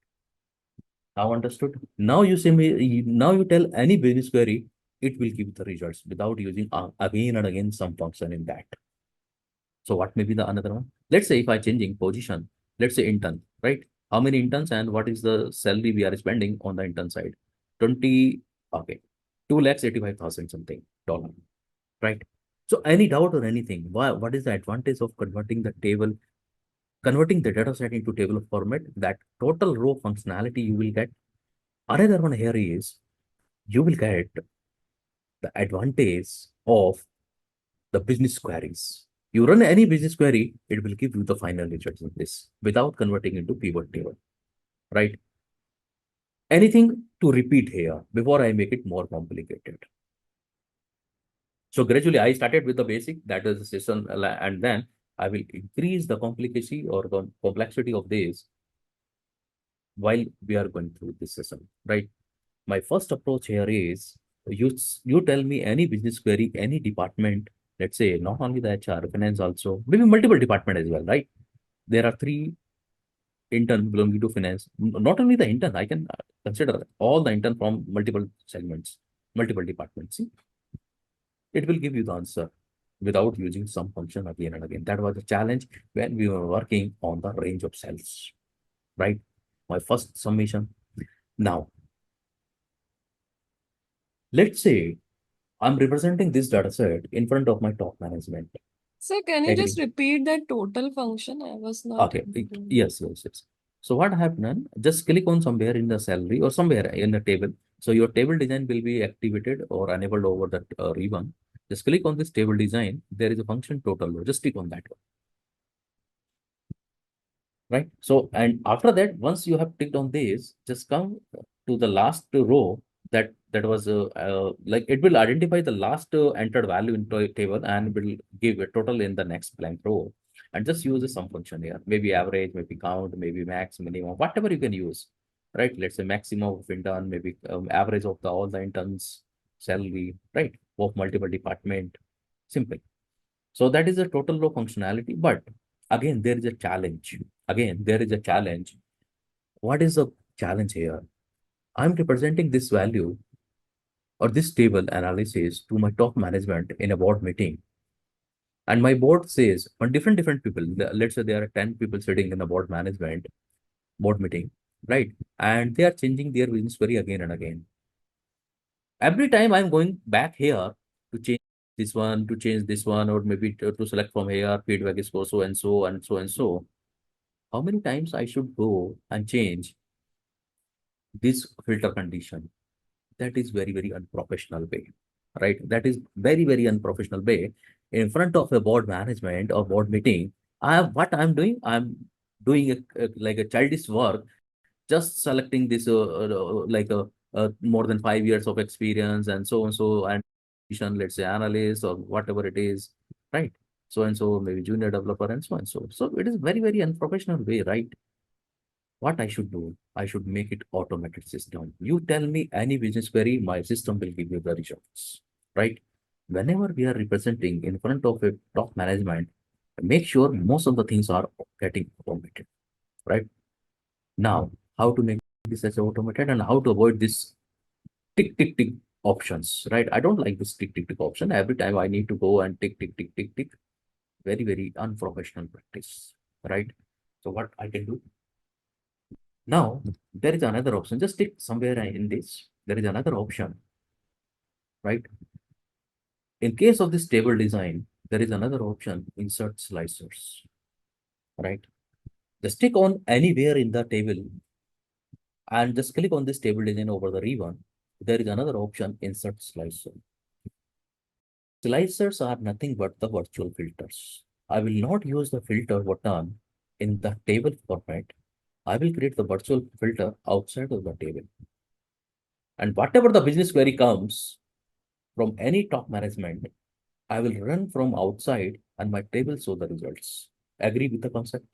[SPEAKER 2] Now understood. Now you say me, now you tell any business query, it will give the results without using again and again some function in that. So what may be the another one? Let's say if I changing position, let's say intern, right? How many interns and what is the salary we are spending on the intern side? 20, okay, 2,85,000 something dollar, right? So any doubt or anything, what is the advantage of converting the table, converting the data set into table format? That total row functionality you will get. Another one here is you will get the advantage of the business queries. You run any business query, it will give you the final results of this without converting into pivot table, right? Anything to repeat here before I make it more complicated? So gradually I started with the basic, that is the system, and then I will increase the complexity or the complexity of this while we are going through this system, right? My first approach here is you tell me any business query, any department, let's say not only the HR, finance also, maybe multiple department as well, right? There are 3 intern belonging to finance. Not only the intern, I can consider all the intern from multiple segments, multiple departments. See, it will give you the answer without using some function again and again. That was the challenge when we were working on the range of cells, right? My first summation. Now, let's say I'm representing this data set in front of my top management.
[SPEAKER 6] So can you just
[SPEAKER 2] Agree.
[SPEAKER 6] repeat that total function? I was not
[SPEAKER 2] Okay.
[SPEAKER 6] able to.
[SPEAKER 2] Yes. So what happened? Just click on somewhere in the salary or somewhere in the table. So your table design will be activated or enabled over that ribbon. Just click on this table design. There is a function total row. Just click on that one. Right. So, and after that, once you have clicked on this, just come to the last row that was like it will identify the last entered value into a table and will give a total in the next blank row, and just use a sum function here. Maybe average, maybe count, maybe max, minimum, whatever you can use. Right. Let's say maximum of intern, maybe average of all the interns salary, right? Of multiple department. Simple. So that is a total row functionality. But again, there is a challenge. Again, there is a challenge. What is the challenge here? I'm representing this value or this table analysis to my top management in a board meeting. And my board says on different people, let's say there are 10 people sitting in the board meeting, right? And they are changing their business query again and again. Every time I'm going back here to change this one, to change this one, or maybe to select from here, feedback is so and so and so and so. How many times I should go and change this filter condition? That is very, very unprofessional way, right? That is very, very unprofessional way. In front of a board management or board meeting, what I'm doing, I'm doing like a childish work, just selecting this like a more than 5 years of experience and so and let's say analyst or whatever it is, right? So and so, maybe junior developer and so and so. So it is very, very unprofessional way, right? What I should do, I should make it automated system. You tell me any business query, my system will give you the results, right? Whenever we are representing in front of a top management, make sure most of the things are getting automated, right? Now, how to make this as automated and how to avoid this tick, tick, tick options, right? I don't like this tick, tick, tick option. Every time I need to go and tick, tick, tick, tick, tick. Very, very unprofessional practice, right? So what I can do? Now, there is another option. Just tick somewhere in this. There is another option, right? In case of this table design, there is another option, insert slicers, right? Just tick on anywhere in the table and just click on this table design over the ribbon. There is another option, insert slicer. Slicers are nothing but the virtual filters. I will not use the filter button in the table format. I will create the virtual filter outside of the table. And whatever the business query comes from any top management, I will run from outside and my table show the results. Agree with the concept?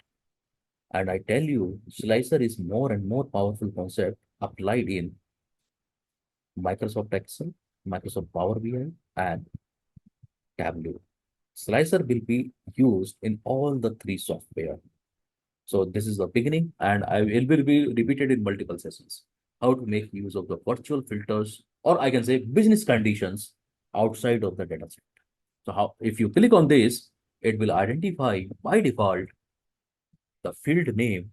[SPEAKER 2] And I tell you, slicer is more and more powerful concept applied in Microsoft Excel, Microsoft Power BI, and Tableau. Slicer will be used in all the three software. So this is the beginning, and it will be repeated in multiple sessions. How to make use of the virtual filters, or I can say business conditions outside of the data set. So how, if you click on this, it will identify by default the field name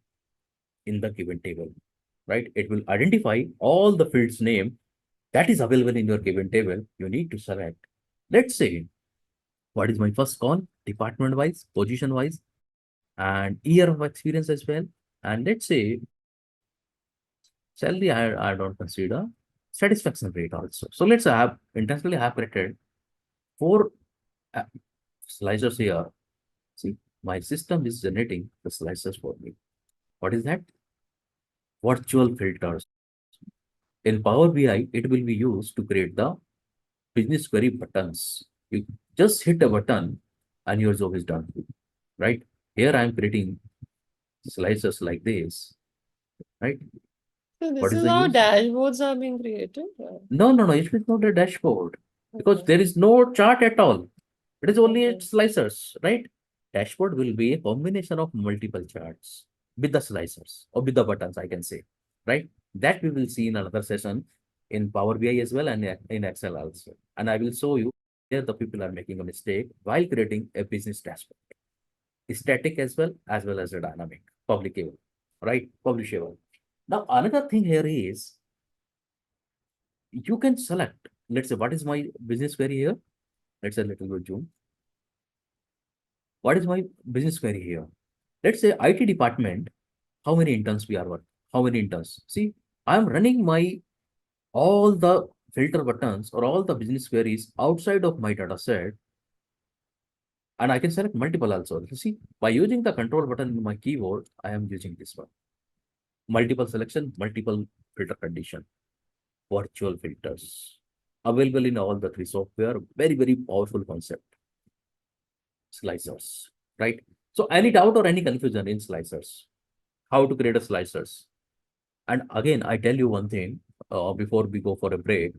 [SPEAKER 2] in the given table, right? It will identify all the fields name that is available in your given table. You need to select, let's say, what is my first call, department wise, position wise, and year of experience as well. And let's say salary, I don't consider, satisfaction rate also. So let's have intentionally have created 4 slicers here. See, my system is generating the slicers for me. What is that? Virtual filters. In Power BI, it will be used to create the business query buttons. You just hit a button and your job is done, right? Here I am creating slicers like this, right?
[SPEAKER 6] So
[SPEAKER 2] What
[SPEAKER 6] this is
[SPEAKER 2] the
[SPEAKER 6] how
[SPEAKER 2] use?
[SPEAKER 6] dashboards are being created.
[SPEAKER 2] No, it is not a dashboard because there is no chart at all. It is only
[SPEAKER 6] Okay.
[SPEAKER 2] slicers, right? Dashboard will be a combination of multiple charts with the slicers or with the buttons, I can say, right? That we will see in another session in Power BI as well and in Excel also. And I will show you where the people are making a mistake while creating a business dashboard. Static as well as a dynamic, publishable, right? Publishable. Now, another thing here is you can select, let's say, what is my business query here? Let's say a little bit zoom. What is my business query here? Let's say IT department, how many interns we are working? How many interns? See, I'm running my all the filter buttons or all the business queries outside of my data set. And I can select multiple also. You see, by using the control button in my keyboard, I am using this one. Multiple selection, multiple filter condition, virtual filters. Available in all the three software. Very, very powerful concept. Slicers, right? So any doubt or any confusion in slicers? How to create a slicers? And again, I tell you one thing before we go for a break.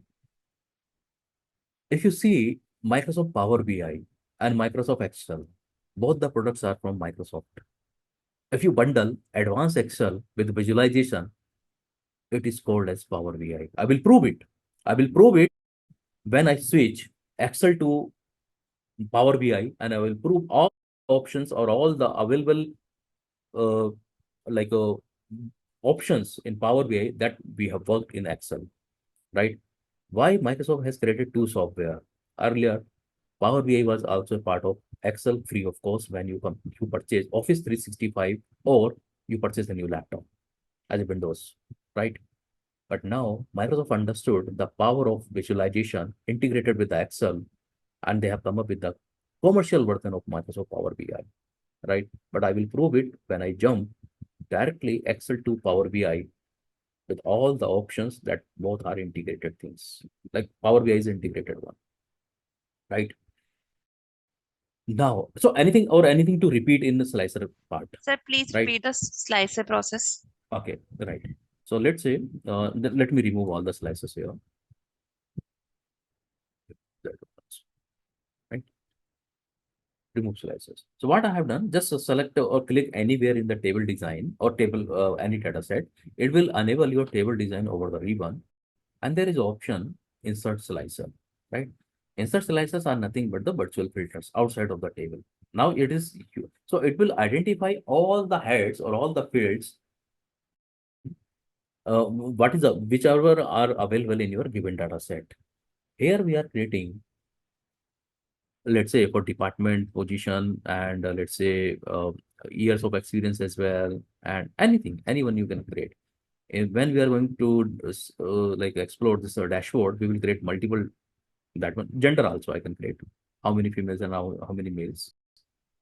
[SPEAKER 2] If you see Microsoft Power BI and Microsoft Excel, both the products are from Microsoft. If you bundle advanced Excel with visualization, it is called as Power BI. I will prove it. I will prove it when I switch Excel to Power BI, and I will prove all options or all the available options in Power BI that we have worked in Excel, right? Why Microsoft has created two software. Earlier, Power BI was also a part of Excel free of course when you purchase Office 365 or you purchase a new laptop as a Windows, right? But now Microsoft understood the power of visualization integrated with the Excel, and they have come up with the commercial version of Microsoft Power BI, right? But I will prove it when I jump directly Excel to Power BI with all the options that both are integrated things. Like Power BI is integrated one, right? Now, so anything to repeat in the slicer part,
[SPEAKER 14] Sir, please
[SPEAKER 2] right?
[SPEAKER 14] repeat the slicer process.
[SPEAKER 2] Okay, right. So let's say, let me remove all the slices here. Right? Remove slices. So what I have done, just select or click anywhere in the table design or table, any data set. It will enable your table design over the ribbon. And there is option insert slicer, right? Insert slicers are nothing but the virtual filters outside of the table. Now it is, so it will identify all the heads or all the fields, whichever are available in your given data set. Here we are creating, let's say for department, position, and let's say years of experience as well, and anyone you can create. And when we are going to like explore this dashboard, we will create multiple, that one gender also I can create, how many females and how many males.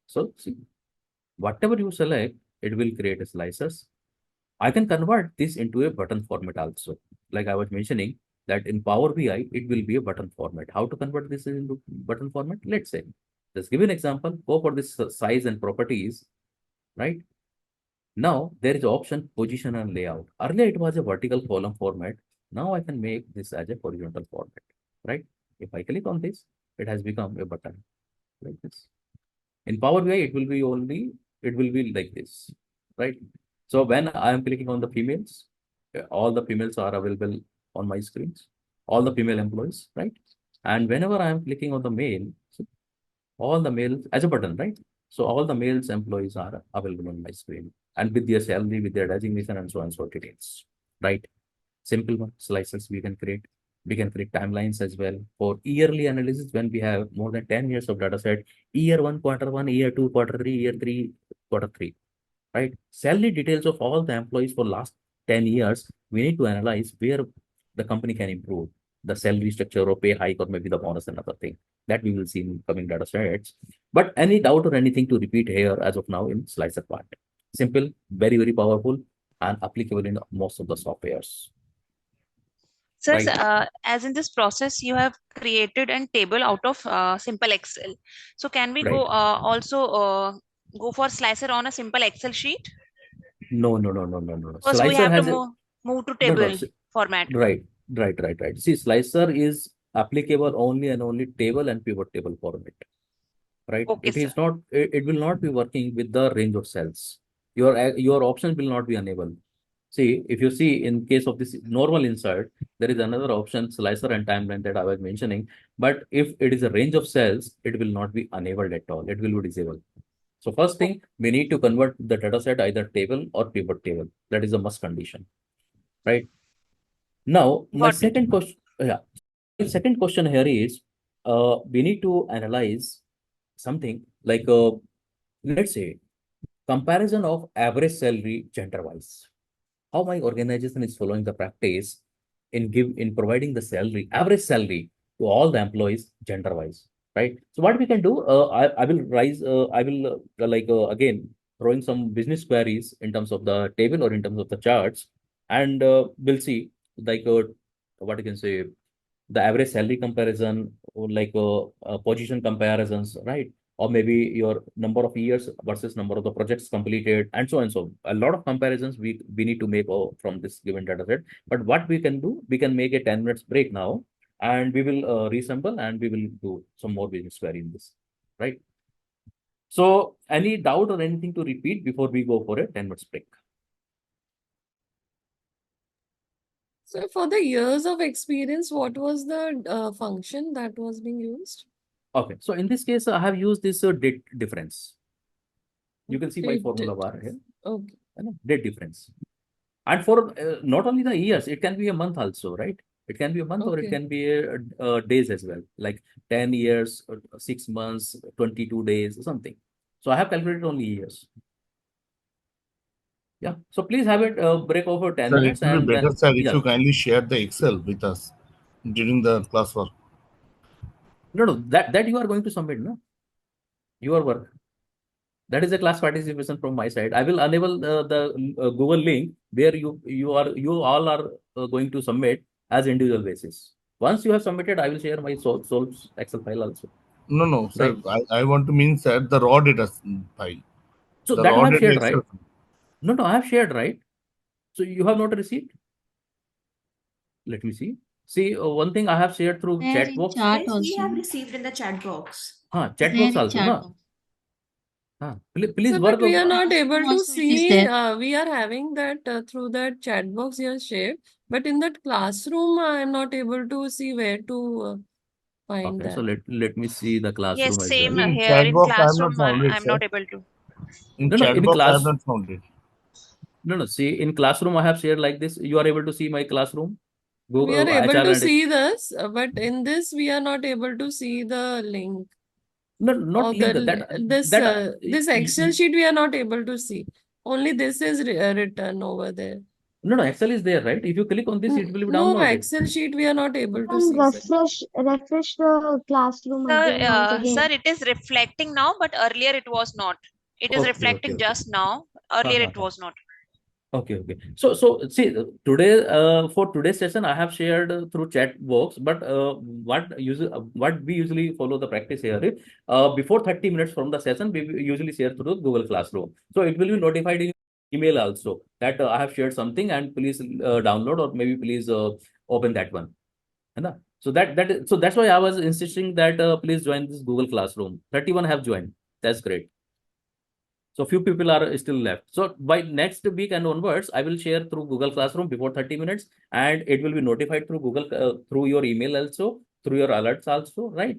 [SPEAKER 2] So see, whatever you select, it will create a slices. I can convert this into a button format also. Like I was mentioning that in Power BI, it will be a button format. How to convert this into button format? Let's say, let's give an example. Go for this size and properties, right? Now there is option position and layout. Earlier it was a vertical column format. Now I can make this as a horizontal format, right? If I click on this, it has become a button like this. In Power BI, it will be like this, right? So when I am clicking on the females, all the females are available on my screens, all the female employees, right? And whenever I am clicking on the male, so all the males as a button, right? So all the males employees are available on my screen and with their salary, with their designation and so on, so details, right? Simple one, slices we can create. We can create timelines as well for yearly analysis when we have more than 10 years of data set, year 1, quarter 1, year 2, quarter 3, year 3, quarter 3, right? Salary details of all the employees for last 10 years, we need to analyze where the company can improve the salary structure or pay hike or maybe the bonus and other thing that we will see in coming data sets. But any doubt or anything to repeat here as of now in slicer part? Simple, very, very powerful and applicable in most of the softwares.
[SPEAKER 14] Sir,
[SPEAKER 2] Right.
[SPEAKER 14] as in this process, you have created a table out of simple Excel. So can we go
[SPEAKER 2] Right.
[SPEAKER 14] also go for slicer on a simple Excel sheet?
[SPEAKER 2] No.
[SPEAKER 14] First, we
[SPEAKER 2] Slicer
[SPEAKER 14] have to
[SPEAKER 2] has a
[SPEAKER 14] move to
[SPEAKER 2] no.
[SPEAKER 14] table format.
[SPEAKER 2] Right. See, slicer is applicable only and only table and pivot table format. Right.
[SPEAKER 14] Okay,
[SPEAKER 2] It is
[SPEAKER 14] sir.
[SPEAKER 2] not. It will not be working with the range of cells. Your option will not be enabled. See, if you see in case of this normal insert, there is another option, slicer and timeline that I was mentioning. But if it is a range of cells, it will not be enabled at all. It will be disabled. So first thing, we need to convert the data set either table or pivot table. That is a must condition, right? Now, my
[SPEAKER 14] Got it.
[SPEAKER 2] second question, second question here is, we need to analyze something like, let's say, comparison of average salary gender-wise. How my organization is following the practice in providing the average salary to all the employees gender-wise, right? So what we can do, I will again throwing some business queries in terms of the table or in terms of the charts, and we'll see like what you can say, the average salary comparison or like position comparisons, right? Or maybe your number of years versus number of the projects completed, and so on. So a lot of comparisons we need to make from this given data set. But what we can do, we can make a 10 minutes break now, and we will reassemble and we will do some more business query in this, right? So any doubt or anything to repeat before we go for a 10 minutes break?
[SPEAKER 6] So for the years of experience, what was the function that was being used?
[SPEAKER 2] Okay, so in this case, I have used this date difference. You can see my
[SPEAKER 6] Date
[SPEAKER 2] formula bar here.
[SPEAKER 6] Okay.
[SPEAKER 2] Date difference. And for not only the years, it can be a month also, right? It can be a month or it
[SPEAKER 6] Okay.
[SPEAKER 2] can be days as well, like 10 years, 6 months, 22 days, or something. So I have calculated only years. Yeah. So please have it break over 10
[SPEAKER 3] Sir, it
[SPEAKER 2] minutes
[SPEAKER 3] will be
[SPEAKER 2] and
[SPEAKER 3] better,
[SPEAKER 2] then,
[SPEAKER 3] sir, if
[SPEAKER 2] yeah.
[SPEAKER 3] you kindly share the Excel with us during the classwork.
[SPEAKER 2] No, that you are going to submit, no? Your work. That is a class participation from my side. I will enable the Google link where you all are going to submit as individual basis. Once you have submitted, I will share my source Excel file also.
[SPEAKER 3] No, sir.
[SPEAKER 2] Right.
[SPEAKER 3] I want to mean, sir, the raw data file.
[SPEAKER 2] So
[SPEAKER 3] The
[SPEAKER 2] that
[SPEAKER 3] raw
[SPEAKER 2] I have
[SPEAKER 3] data
[SPEAKER 2] shared,
[SPEAKER 3] Excel
[SPEAKER 2] right?
[SPEAKER 3] file.
[SPEAKER 2] No, I have shared, right? So you have not received? Let me see. See, one thing I have shared through
[SPEAKER 1] There
[SPEAKER 2] chat
[SPEAKER 1] in
[SPEAKER 2] box.
[SPEAKER 1] chat
[SPEAKER 15] Yes, we have
[SPEAKER 1] also.
[SPEAKER 15] received in the chat box.
[SPEAKER 2] Chat
[SPEAKER 1] There
[SPEAKER 2] box
[SPEAKER 1] in
[SPEAKER 2] also,
[SPEAKER 1] chat
[SPEAKER 2] na?
[SPEAKER 1] box.
[SPEAKER 2] Please
[SPEAKER 6] Sir,
[SPEAKER 2] work.
[SPEAKER 6] but we are not
[SPEAKER 1] Classroom
[SPEAKER 6] able to
[SPEAKER 1] also it is
[SPEAKER 6] see,
[SPEAKER 1] there.
[SPEAKER 6] we are having that through that chat box you have shared, but in that classroom, I am not able to see where to find
[SPEAKER 2] Okay, so
[SPEAKER 6] that.
[SPEAKER 2] let me see the
[SPEAKER 14] Yes,
[SPEAKER 2] classroom as
[SPEAKER 14] same
[SPEAKER 2] well.
[SPEAKER 3] In
[SPEAKER 14] here
[SPEAKER 3] chat
[SPEAKER 14] in
[SPEAKER 3] box, I have not
[SPEAKER 14] classroom.
[SPEAKER 3] found it,
[SPEAKER 14] I'm
[SPEAKER 3] sir.
[SPEAKER 14] not able to.
[SPEAKER 3] In
[SPEAKER 2] No,
[SPEAKER 3] chat
[SPEAKER 2] in
[SPEAKER 3] box, I have
[SPEAKER 2] class.
[SPEAKER 3] not found it.
[SPEAKER 2] No. See, in classroom, I have shared like this. You are able to see my classroom.
[SPEAKER 6] We are
[SPEAKER 2] Google
[SPEAKER 6] able
[SPEAKER 2] HR
[SPEAKER 6] to
[SPEAKER 2] and
[SPEAKER 6] see this, but in this we are not able to see the link
[SPEAKER 2] no,
[SPEAKER 6] or
[SPEAKER 2] not link
[SPEAKER 6] this Excel sheet we are not able to see. Only this is written over there.
[SPEAKER 2] No, Excel is there, right? If you click on this, it will be
[SPEAKER 6] No,
[SPEAKER 2] downloaded.
[SPEAKER 6] Excel sheet we are not able to
[SPEAKER 16] And
[SPEAKER 6] see, sir.
[SPEAKER 16] refresh the classroom again once
[SPEAKER 14] Sir,
[SPEAKER 16] again.
[SPEAKER 14] it is reflecting now, but earlier it was not. It is
[SPEAKER 2] Okay.
[SPEAKER 14] reflecting just now. Earlier it was not.
[SPEAKER 2] Okay. So see, today for today's session, I have shared through chat box. But what we usually follow the practice here is before 30 minutes from the session, we usually share through Google Classroom. So it will be notified in email also that I have shared something, and please download or maybe please open that one. So that's why I was insisting that please join this Google Classroom. 31 have joined. That's great. So few people are still left. So by next week and onwards, I will share through Google Classroom before 30 minutes, and it will be notified through Google through your email also, through your alerts also, right?